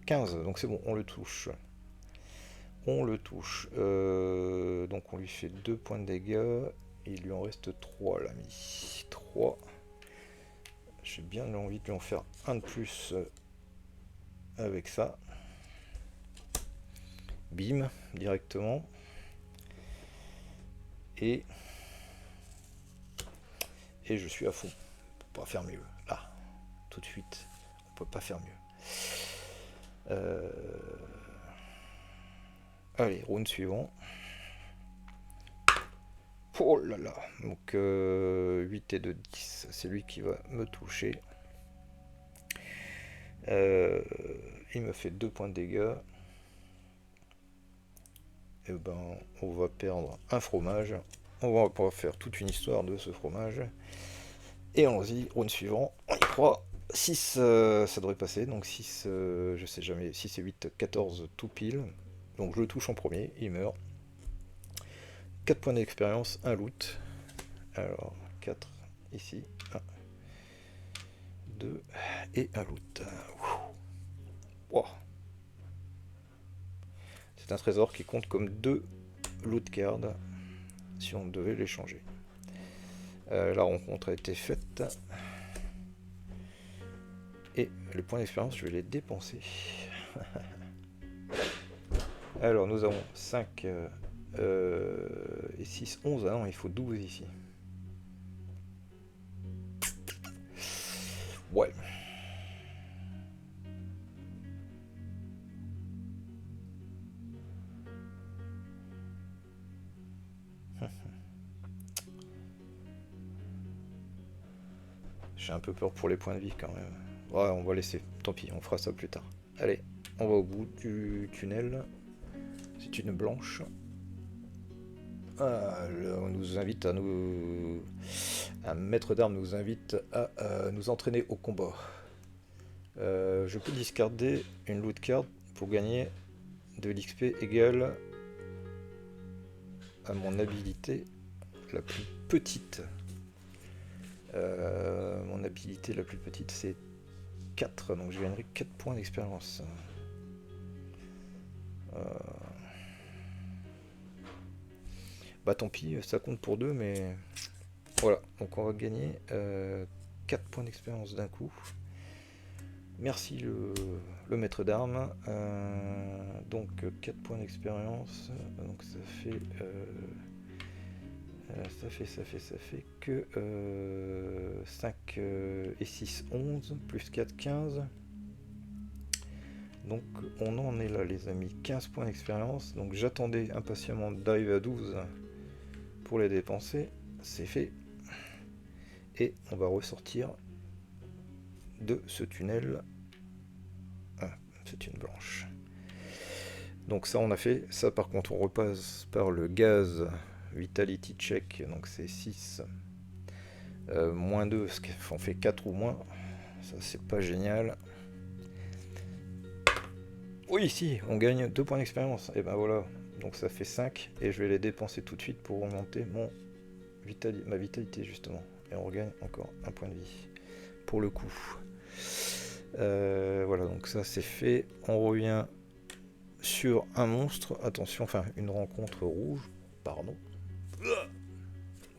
15, donc c'est bon, on le touche. On le touche. Donc on lui fait 2 points de dégâts. Et il lui en reste 3 l'ami. 3. J'ai bien envie de lui en faire un de plus avec ça. Bim, directement. Et je suis à fond. On peut pas faire mieux. Là, tout de suite, on peut pas faire mieux. Allez, round suivant. Oh là là, donc 8 et 2, 10, c'est lui qui va me toucher. Il me fait 2 points de dégâts. Et ben, on va perdre un fromage. On va pas faire toute une histoire de ce fromage. Et allons-y, round suivant, on y croit. 6, ça devrait passer, donc 6, je sais jamais, 6 et 8, 14 tout pile. Donc je le touche en premier, il meurt. 4 points d'expérience, un loot. Alors, 4 ici. 1, 2 et un loot. Wow. C'est un trésor qui compte comme 2 loot cards si on devait les changer. La rencontre a été faite. Et les points d'expérience, je vais les dépenser. Alors, nous avons 5 et 6, 11. Ah non, il faut 12 ici. Ouais. J'ai un peu peur pour les points de vie quand même. Ouais, on va laisser. Tant pis, on fera ça plus tard. Allez, on va au bout du tunnel. C'est une blanche. On nous invite à nous... Un maître d'armes nous invite à nous entraîner au combat. Je peux discarder une loot card pour gagner de l'XP égale à mon habilité la plus petite. Mon habilité la plus petite c'est 4, donc je gagnerai 4 points d'expérience. Bah tant pis, ça compte pour 2, mais voilà, donc on va gagner 4 points d'expérience d'un coup. Merci le maître d'armes. Donc 4 points d'expérience, donc ça fait que 5 et 6, 11, plus 4, 15. Donc on en est là les amis, 15 points d'expérience. Donc j'attendais impatiemment d'arriver à 12 pour les dépenser. C'est fait. Et on va ressortir de ce tunnel. Ah, c'est une blanche. Donc ça on a fait. Ça par contre on repasse par le gaz Vitality Check. Donc c'est 6. Moins 2, ce qui en fait 4 ou moins. Ça c'est pas génial. Oui, si, on gagne 2 points d'expérience. Et ben voilà, donc ça fait 5. Et je vais les dépenser tout de suite pour augmenter ma vitalité justement. Et on regagne encore un point de vie. Pour le coup. Voilà, donc ça c'est fait. On revient sur un monstre. Attention, enfin une rencontre rouge. Pardon.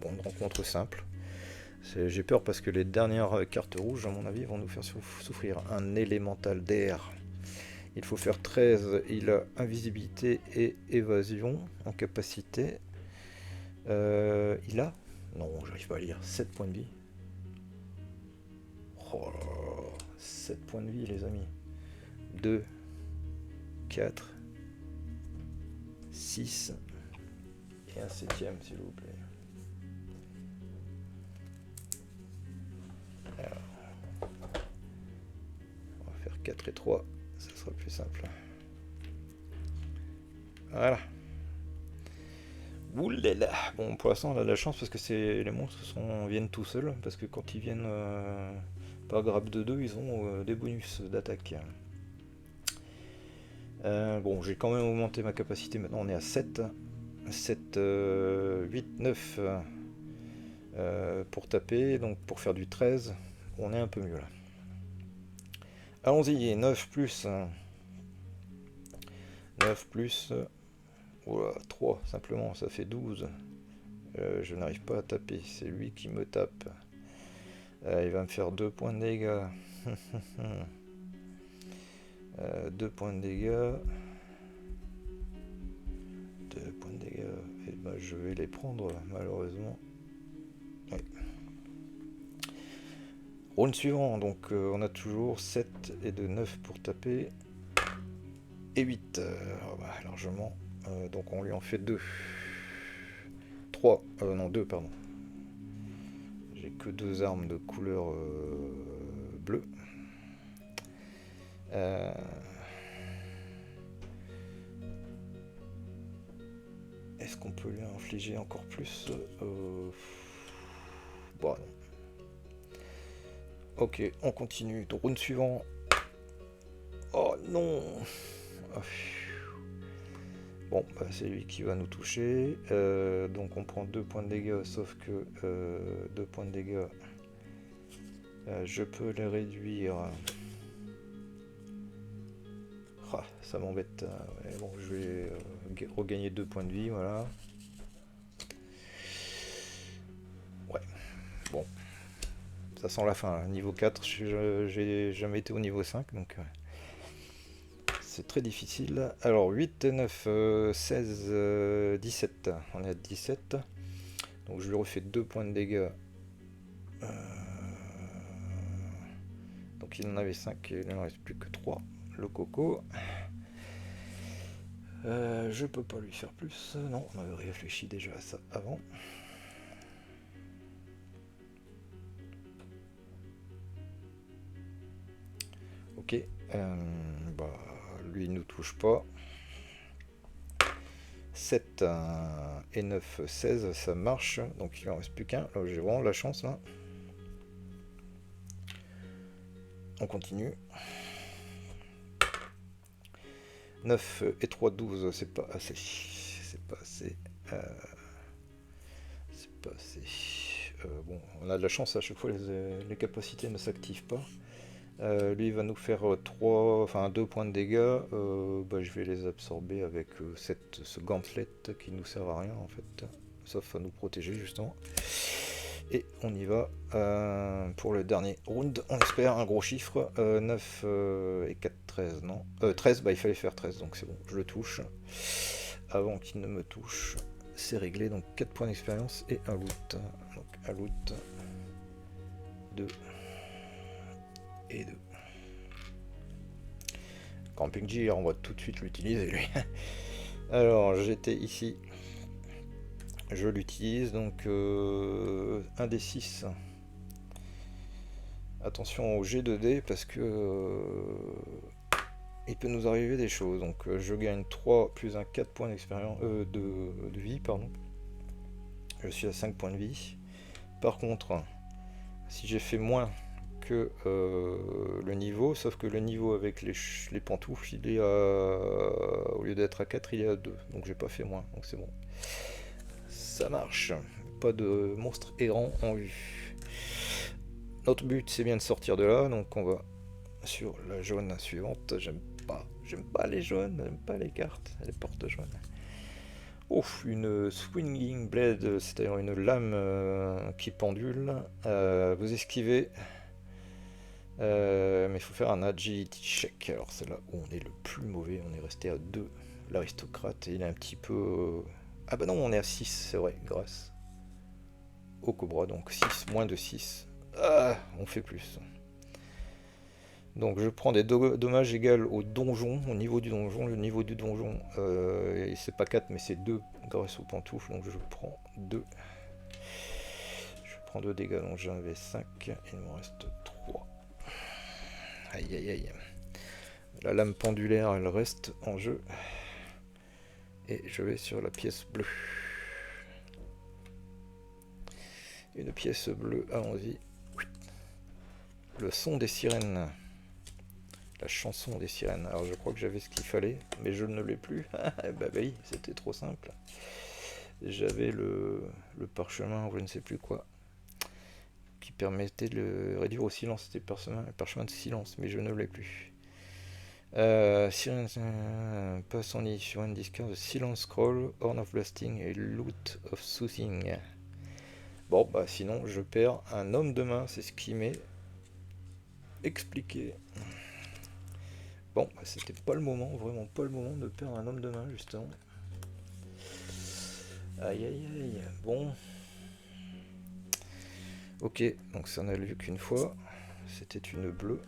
Bon, une rencontre simple. J'ai peur parce que les dernières cartes rouges, à mon avis, vont nous faire souffrir. Un élémental d'air. Il faut faire 13, il a invisibilité et évasion en capacité. Il a... Non, j'arrive pas à lire. 7 points de vie. Oh là là, 7 points de vie les amis. 2, 4, 6 et Et un 7ème, s'il vous plaît. Alors, on va faire 4 et 3, ça sera plus simple. Voilà. Oulala. Bon, pour l'instant, on a de la chance parce que les monstres viennent tout seuls. Parce que quand ils viennent par grappe de 2, ils ont des bonus d'attaque. Bon, j'ai quand même augmenté ma capacité. Maintenant, on est à 7. 7, 8, 9 pour taper. Donc, pour faire du 13, on est un peu mieux là. Allons-y, 9 plus. 9 plus. Voilà, 3 simplement, ça fait 12. Je n'arrive pas à taper, c'est lui qui me tape. Il va me faire 2 points de dégâts. 2 points de dégâts. 2 points de dégâts. Et ben, je vais les prendre malheureusement. Oui. Round suivant, donc on a toujours 7 et de 9 pour taper. Et 8, largement. Donc on lui en fait 2. 3, non 2 pardon. J'ai que 2 armes de couleur bleue. Est-ce qu'on peut lui infliger encore plus Bon, non. Ok, on continue. Donc, round suivant. Oh non. Bon, bah, c'est lui qui va nous toucher. Donc on prend 2 points de dégâts, sauf que 2 points de dégâts, je peux les réduire. Ah, ça m'embête. Ouais, bon, je vais regagner 2 points de vie, voilà. Ouais, bon. Ça sent la fin. Là. Niveau 4, j'ai jamais été au niveau 5, donc c'est très difficile. Alors 8, 9, 16, 17. On est à 17. Donc je lui refais 2 points de dégâts. Donc il en avait 5, il n'en reste plus que 3. Le coco. Je peux pas lui faire plus. Non, on avait réfléchi déjà à ça avant. Ok. Bah, lui il nous touche pas. 7 et 9, 16, ça marche. Donc il en reste plus qu'un. Là j'ai vraiment de la chance là. On continue. 9 et 3, 12, c'est pas assez. C'est pas assez. C'est pas assez. Bon, on a de la chance à chaque fois, les capacités ne s'activent pas. Lui il va nous faire 2 points de dégâts. Bah, je vais les absorber avec ce gantelet qui nous sert à rien en fait. Sauf à nous protéger justement. Et on y va pour le dernier round. On espère un gros chiffre. 9 et 4, 13, non 13, bah il fallait faire 13, donc c'est bon, je le touche. Avant qu'il ne me touche, c'est réglé. Donc 4 points d'expérience et un loot. Donc un loot. 2 et 2. Camping Gear, on va tout de suite l'utiliser lui. Alors j'étais ici. Je l'utilise, donc 1 des 6. Attention au G2D parce que il peut nous arriver des choses. Donc je gagne 3 plus un 4 points d'expérience de vie, pardon. Je suis à 5 points de vie. Par contre, si j'ai fait moins que le niveau, sauf que le niveau avec les pantoufles, il est au lieu d'être à 4, il est à 2. Donc j'ai pas fait moins, donc c'est bon. Ça marche. Pas de monstre errant en vue. Notre but c'est bien de sortir de là, donc on va sur la jaune suivante. J'aime pas les jaunes, j'aime pas les cartes, les portes jaunes. Ouf, une swinging blade, c'est-à-dire une lame qui pendule. Vous esquivez. Mais il faut faire un agility check. Alors c'est là où on est le plus mauvais, on est resté à 2. L'aristocrate, il est un petit peu... Ah bah non, on est à 6, c'est vrai, grâce au cobra. Donc 6, moins de 6. Ah, on fait plus. Donc je prends des dommages égaux au donjon, au niveau du donjon. Le niveau du donjon, c'est pas 4 mais c'est 2 grâce aux pantoufles. Donc je prends 2. Je prends 2 dégâts, donc j'en avais 5. Il me reste 3. Aïe aïe aïe. La lame pendulaire, elle reste en jeu. Et je vais sur la pièce bleue. Une pièce bleue, allons-y. Le son des sirènes. La chanson des sirènes. Alors je crois que j'avais ce qu'il fallait, mais je ne l'ai plus. Bah oui, c'était trop simple. J'avais le parchemin, ou je ne sais plus quoi, qui permettait de réduire au silence. C'était parchemin de silence, mais je ne l'ai plus. Sirène passe en issue one discard, silence scroll, horn of blasting et loot of soothing. Bon, bah sinon je perds un homme de main, c'est ce qui m'est expliqué. Bon, bah, c'était pas le moment, vraiment pas le moment de perdre un homme de main, justement. Aïe aïe aïe, bon. Ok, donc ça n'a lieu qu'une fois. C'était une bleue.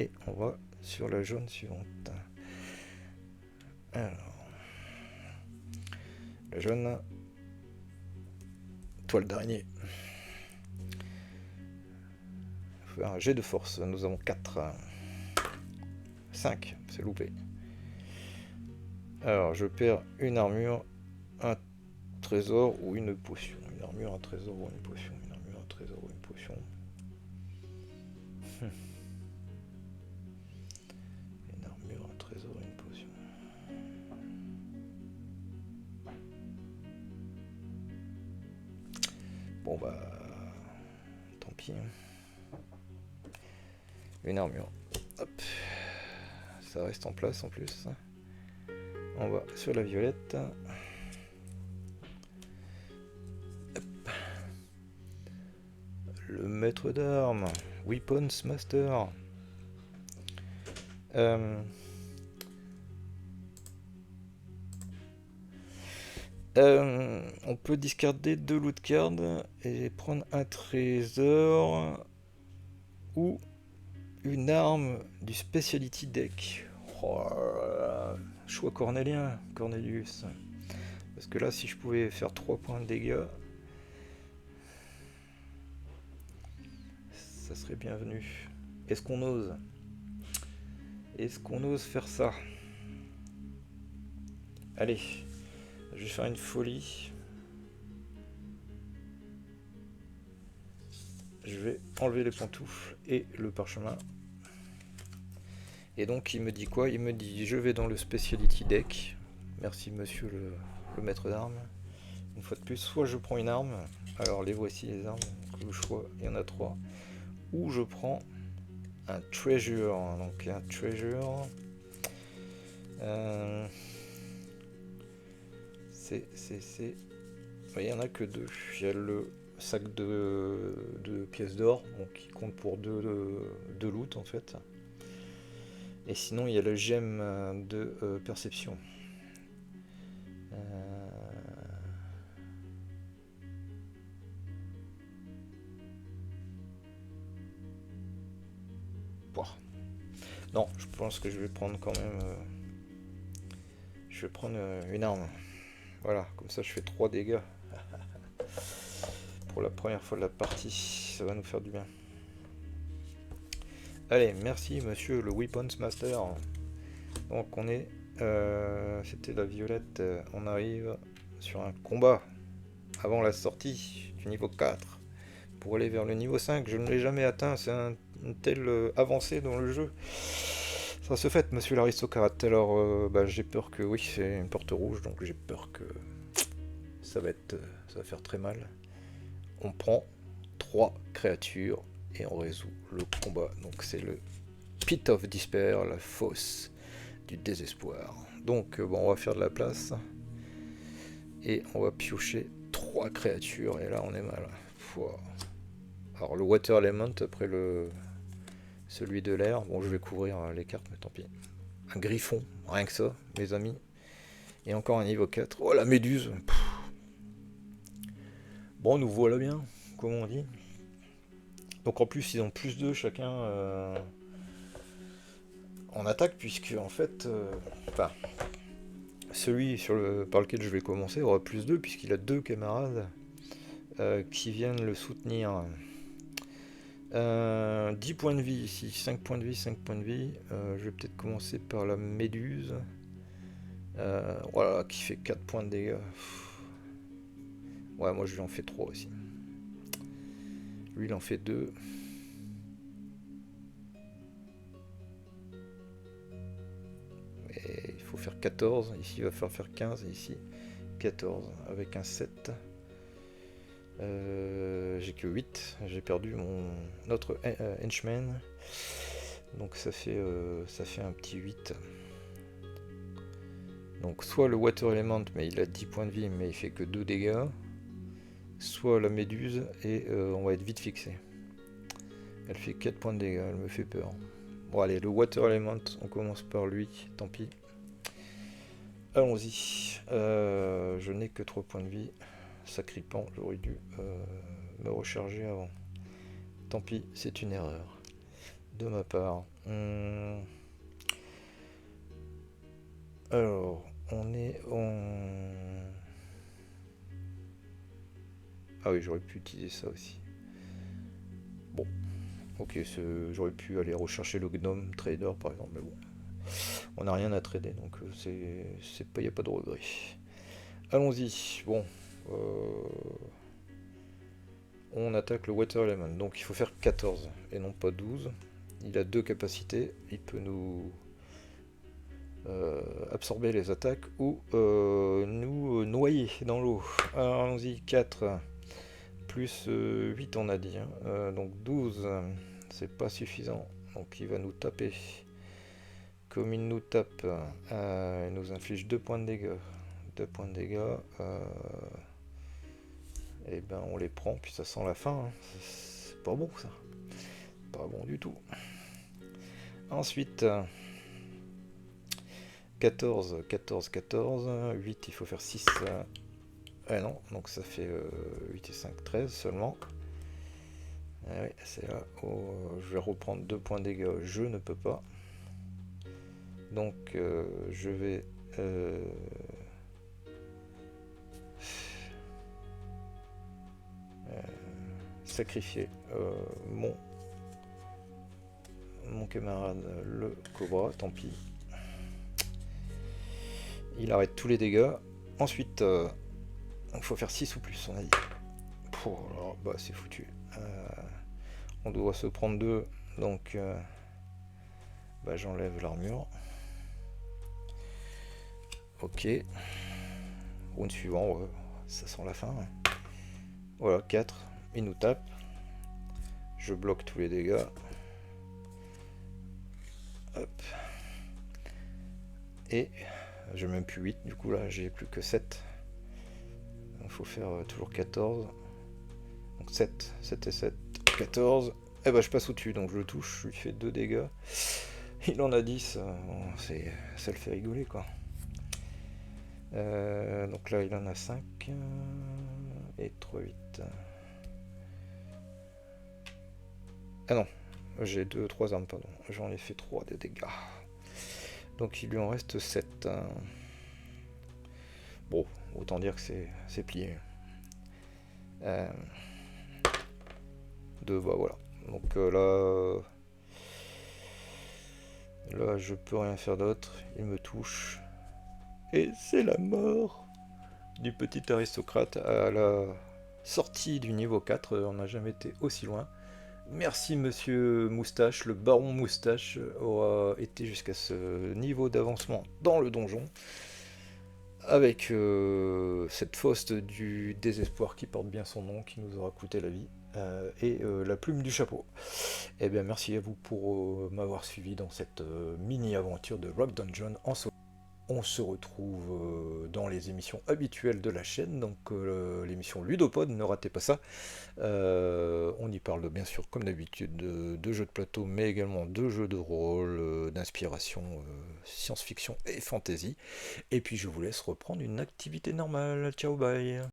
Et on va sur la jaune suivante. Alors. La jaune. Toile d'araignée. Faire un jet de force, nous avons 4. 5, c'est loupé. Alors, je perds une armure, un trésor ou une potion. Une armure, un trésor ou une potion. Une armure, un trésor ou une potion. Une armure, un trésor ou une potion. Bon bah... Tant pis. Une armure. Hop. Ça reste en place en plus. On va sur la violette. Hop. Le maître d'armes. Weapons Master. On peut discarder 2 loot cards et prendre un trésor ou une arme du speciality deck. Oh là là, choix cornélien, Cornelius. Parce que là, si je pouvais faire 3 points de dégâts, ça serait bienvenu. Est-ce qu'on ose? Est-ce qu'on ose faire ça? Allez, je vais faire une folie. Je vais enlever les pantoufles et le parchemin. Et donc il me dit quoi? Il me dit je vais dans le speciality deck. Merci monsieur le maître d'armes. Une fois de plus, soit je prends une arme. Alors les voici les armes. Donc, le choix, il y en a 3. Ou je prends un treasure. Donc un treasure. Il n'y en a que 2. Il y a le sac de pièces d'or, donc qui compte pour 2 loot en fait. Et sinon il y a le gemme de perception. Non, je pense que je vais prendre quand même... je vais prendre une arme. Voilà, comme ça je fais 3 dégâts. Pour la première fois de la partie, ça va nous faire du bien. Allez, merci monsieur le Weapons Master. Donc on est... c'était la violette. On arrive sur un combat avant la sortie du niveau 4. Pour aller vers le niveau 5, je ne l'ai jamais atteint. C'est un tel avancé dans le jeu. Ça se fait, monsieur l'aristocrate. Alors, j'ai peur que... Oui, c'est une porte rouge, donc j'ai peur que... ça va faire très mal. On prend 3 créatures et on résout le combat. Donc c'est le Pit of Despair, la fosse du désespoir. Donc on va faire de la place. Et on va piocher 3 créatures. Et là on est mal. Pouah. Alors le Water Element après celui de l'air. Bon, je vais couvrir les cartes, mais tant pis. Un griffon, rien que ça, mes amis. Et encore un niveau 4. Oh, la méduse. Bon, nous voilà bien, comme on dit. Donc en plus, ils ont plus 2 chacun en attaque, puisque en fait, enfin, celui par lequel je vais commencer aura plus 2, puisqu'il a 2 camarades qui viennent le soutenir. 10 points de vie ici, 5 points de vie, 5 points de vie. Je vais peut-être commencer par la méduse. Voilà, qui fait 4 points de dégâts. Ouais, moi je lui en fais 3 aussi. Lui il en fait 2. Et il faut faire 14. Ici il va falloir faire 15 et ici 14 avec un 7. J'ai que 8. J'ai perdu mon autre henchman. Donc ça fait un petit 8. Donc soit le Water Element, mais il a 10 points de vie, mais il fait que 2 dégâts. Soit la méduse, et on va être vite fixé. Elle fait 4 points de dégâts, elle me fait peur. Bon allez, le Water Element, on commence par lui, tant pis. Allons-y. Je n'ai que 3 points de vie. Sacripant, j'aurais dû me recharger avant. Tant pis, c'est une erreur de ma part. Alors, on est en... Ah oui, j'aurais pu utiliser ça aussi. Bon, ok, j'aurais pu aller rechercher le gnome trader par exemple, mais bon. On n'a rien à trader, donc c'est pas, y a pas de regret. Allons-y, bon. On attaque le Water Element, donc il faut faire 14 et non pas 12. Il a 2 capacités, il peut nous absorber les attaques ou nous noyer dans l'eau. Allons-y, 4 plus 8 on a dit, hein. Donc 12, c'est pas suffisant, donc il va nous taper. Comme il nous tape, il nous inflige 2 points de dégâts. 2 points de dégâts, et ben on les prend, puis ça sent la fin, hein. C'est pas bon ça, pas bon du tout. Ensuite, 14, 14, 14, 8, il faut faire 6. Non, donc ça fait 8 et 5, 13 seulement. Ah oui, c'est là où je vais reprendre 2 points de dégâts, je ne peux pas. Donc je vais sacrifier mon camarade le cobra, tant pis. Il arrête tous les dégâts. Ensuite, il faut faire 6 ou plus, on a dit. Oh, alors, bah c'est foutu. On doit se prendre 2, donc bah, j'enlève l'armure. Ok. Round suivant, ouais, ça sent la fin. Voilà, 4. Il nous tape. Je bloque tous les dégâts. Hop. Et j'ai même plus 8, du coup là j'ai plus que 7. Il faut faire toujours 14. Donc 7, 7 et 7, 14. Et bah je passe au-dessus, donc je le touche, je lui fais 2 dégâts. Il en a 10, bon, ça le fait rigoler quoi. Donc là il en a 5 et 3, 8. Ah non, j'ai 3 armes, pardon. J'en ai fait 3 de dégâts. Donc il lui en reste 7. Bon, autant dire que c'est plié. 2, bah voilà. Donc là je peux rien faire d'autre. Il me touche. Et c'est la mort du petit aristocrate à la sortie du niveau 4. On n'a jamais été aussi loin. Merci Monsieur Moustache, le baron Moustache aura été jusqu'à ce niveau d'avancement dans le donjon. Avec cette fosse du désespoir qui porte bien son nom, qui nous aura coûté la vie. Et la plume du chapeau. Et bien merci à vous pour m'avoir suivi dans cette mini-aventure de Rock Dungeon en solo. On se retrouve dans les émissions habituelles de la chaîne, donc l'émission Ludopod, ne ratez pas ça. On y parle bien sûr comme d'habitude de jeux de plateau, mais également de jeux de rôle, d'inspiration science-fiction et fantasy. Et puis je vous laisse reprendre une activité normale. Ciao, bye.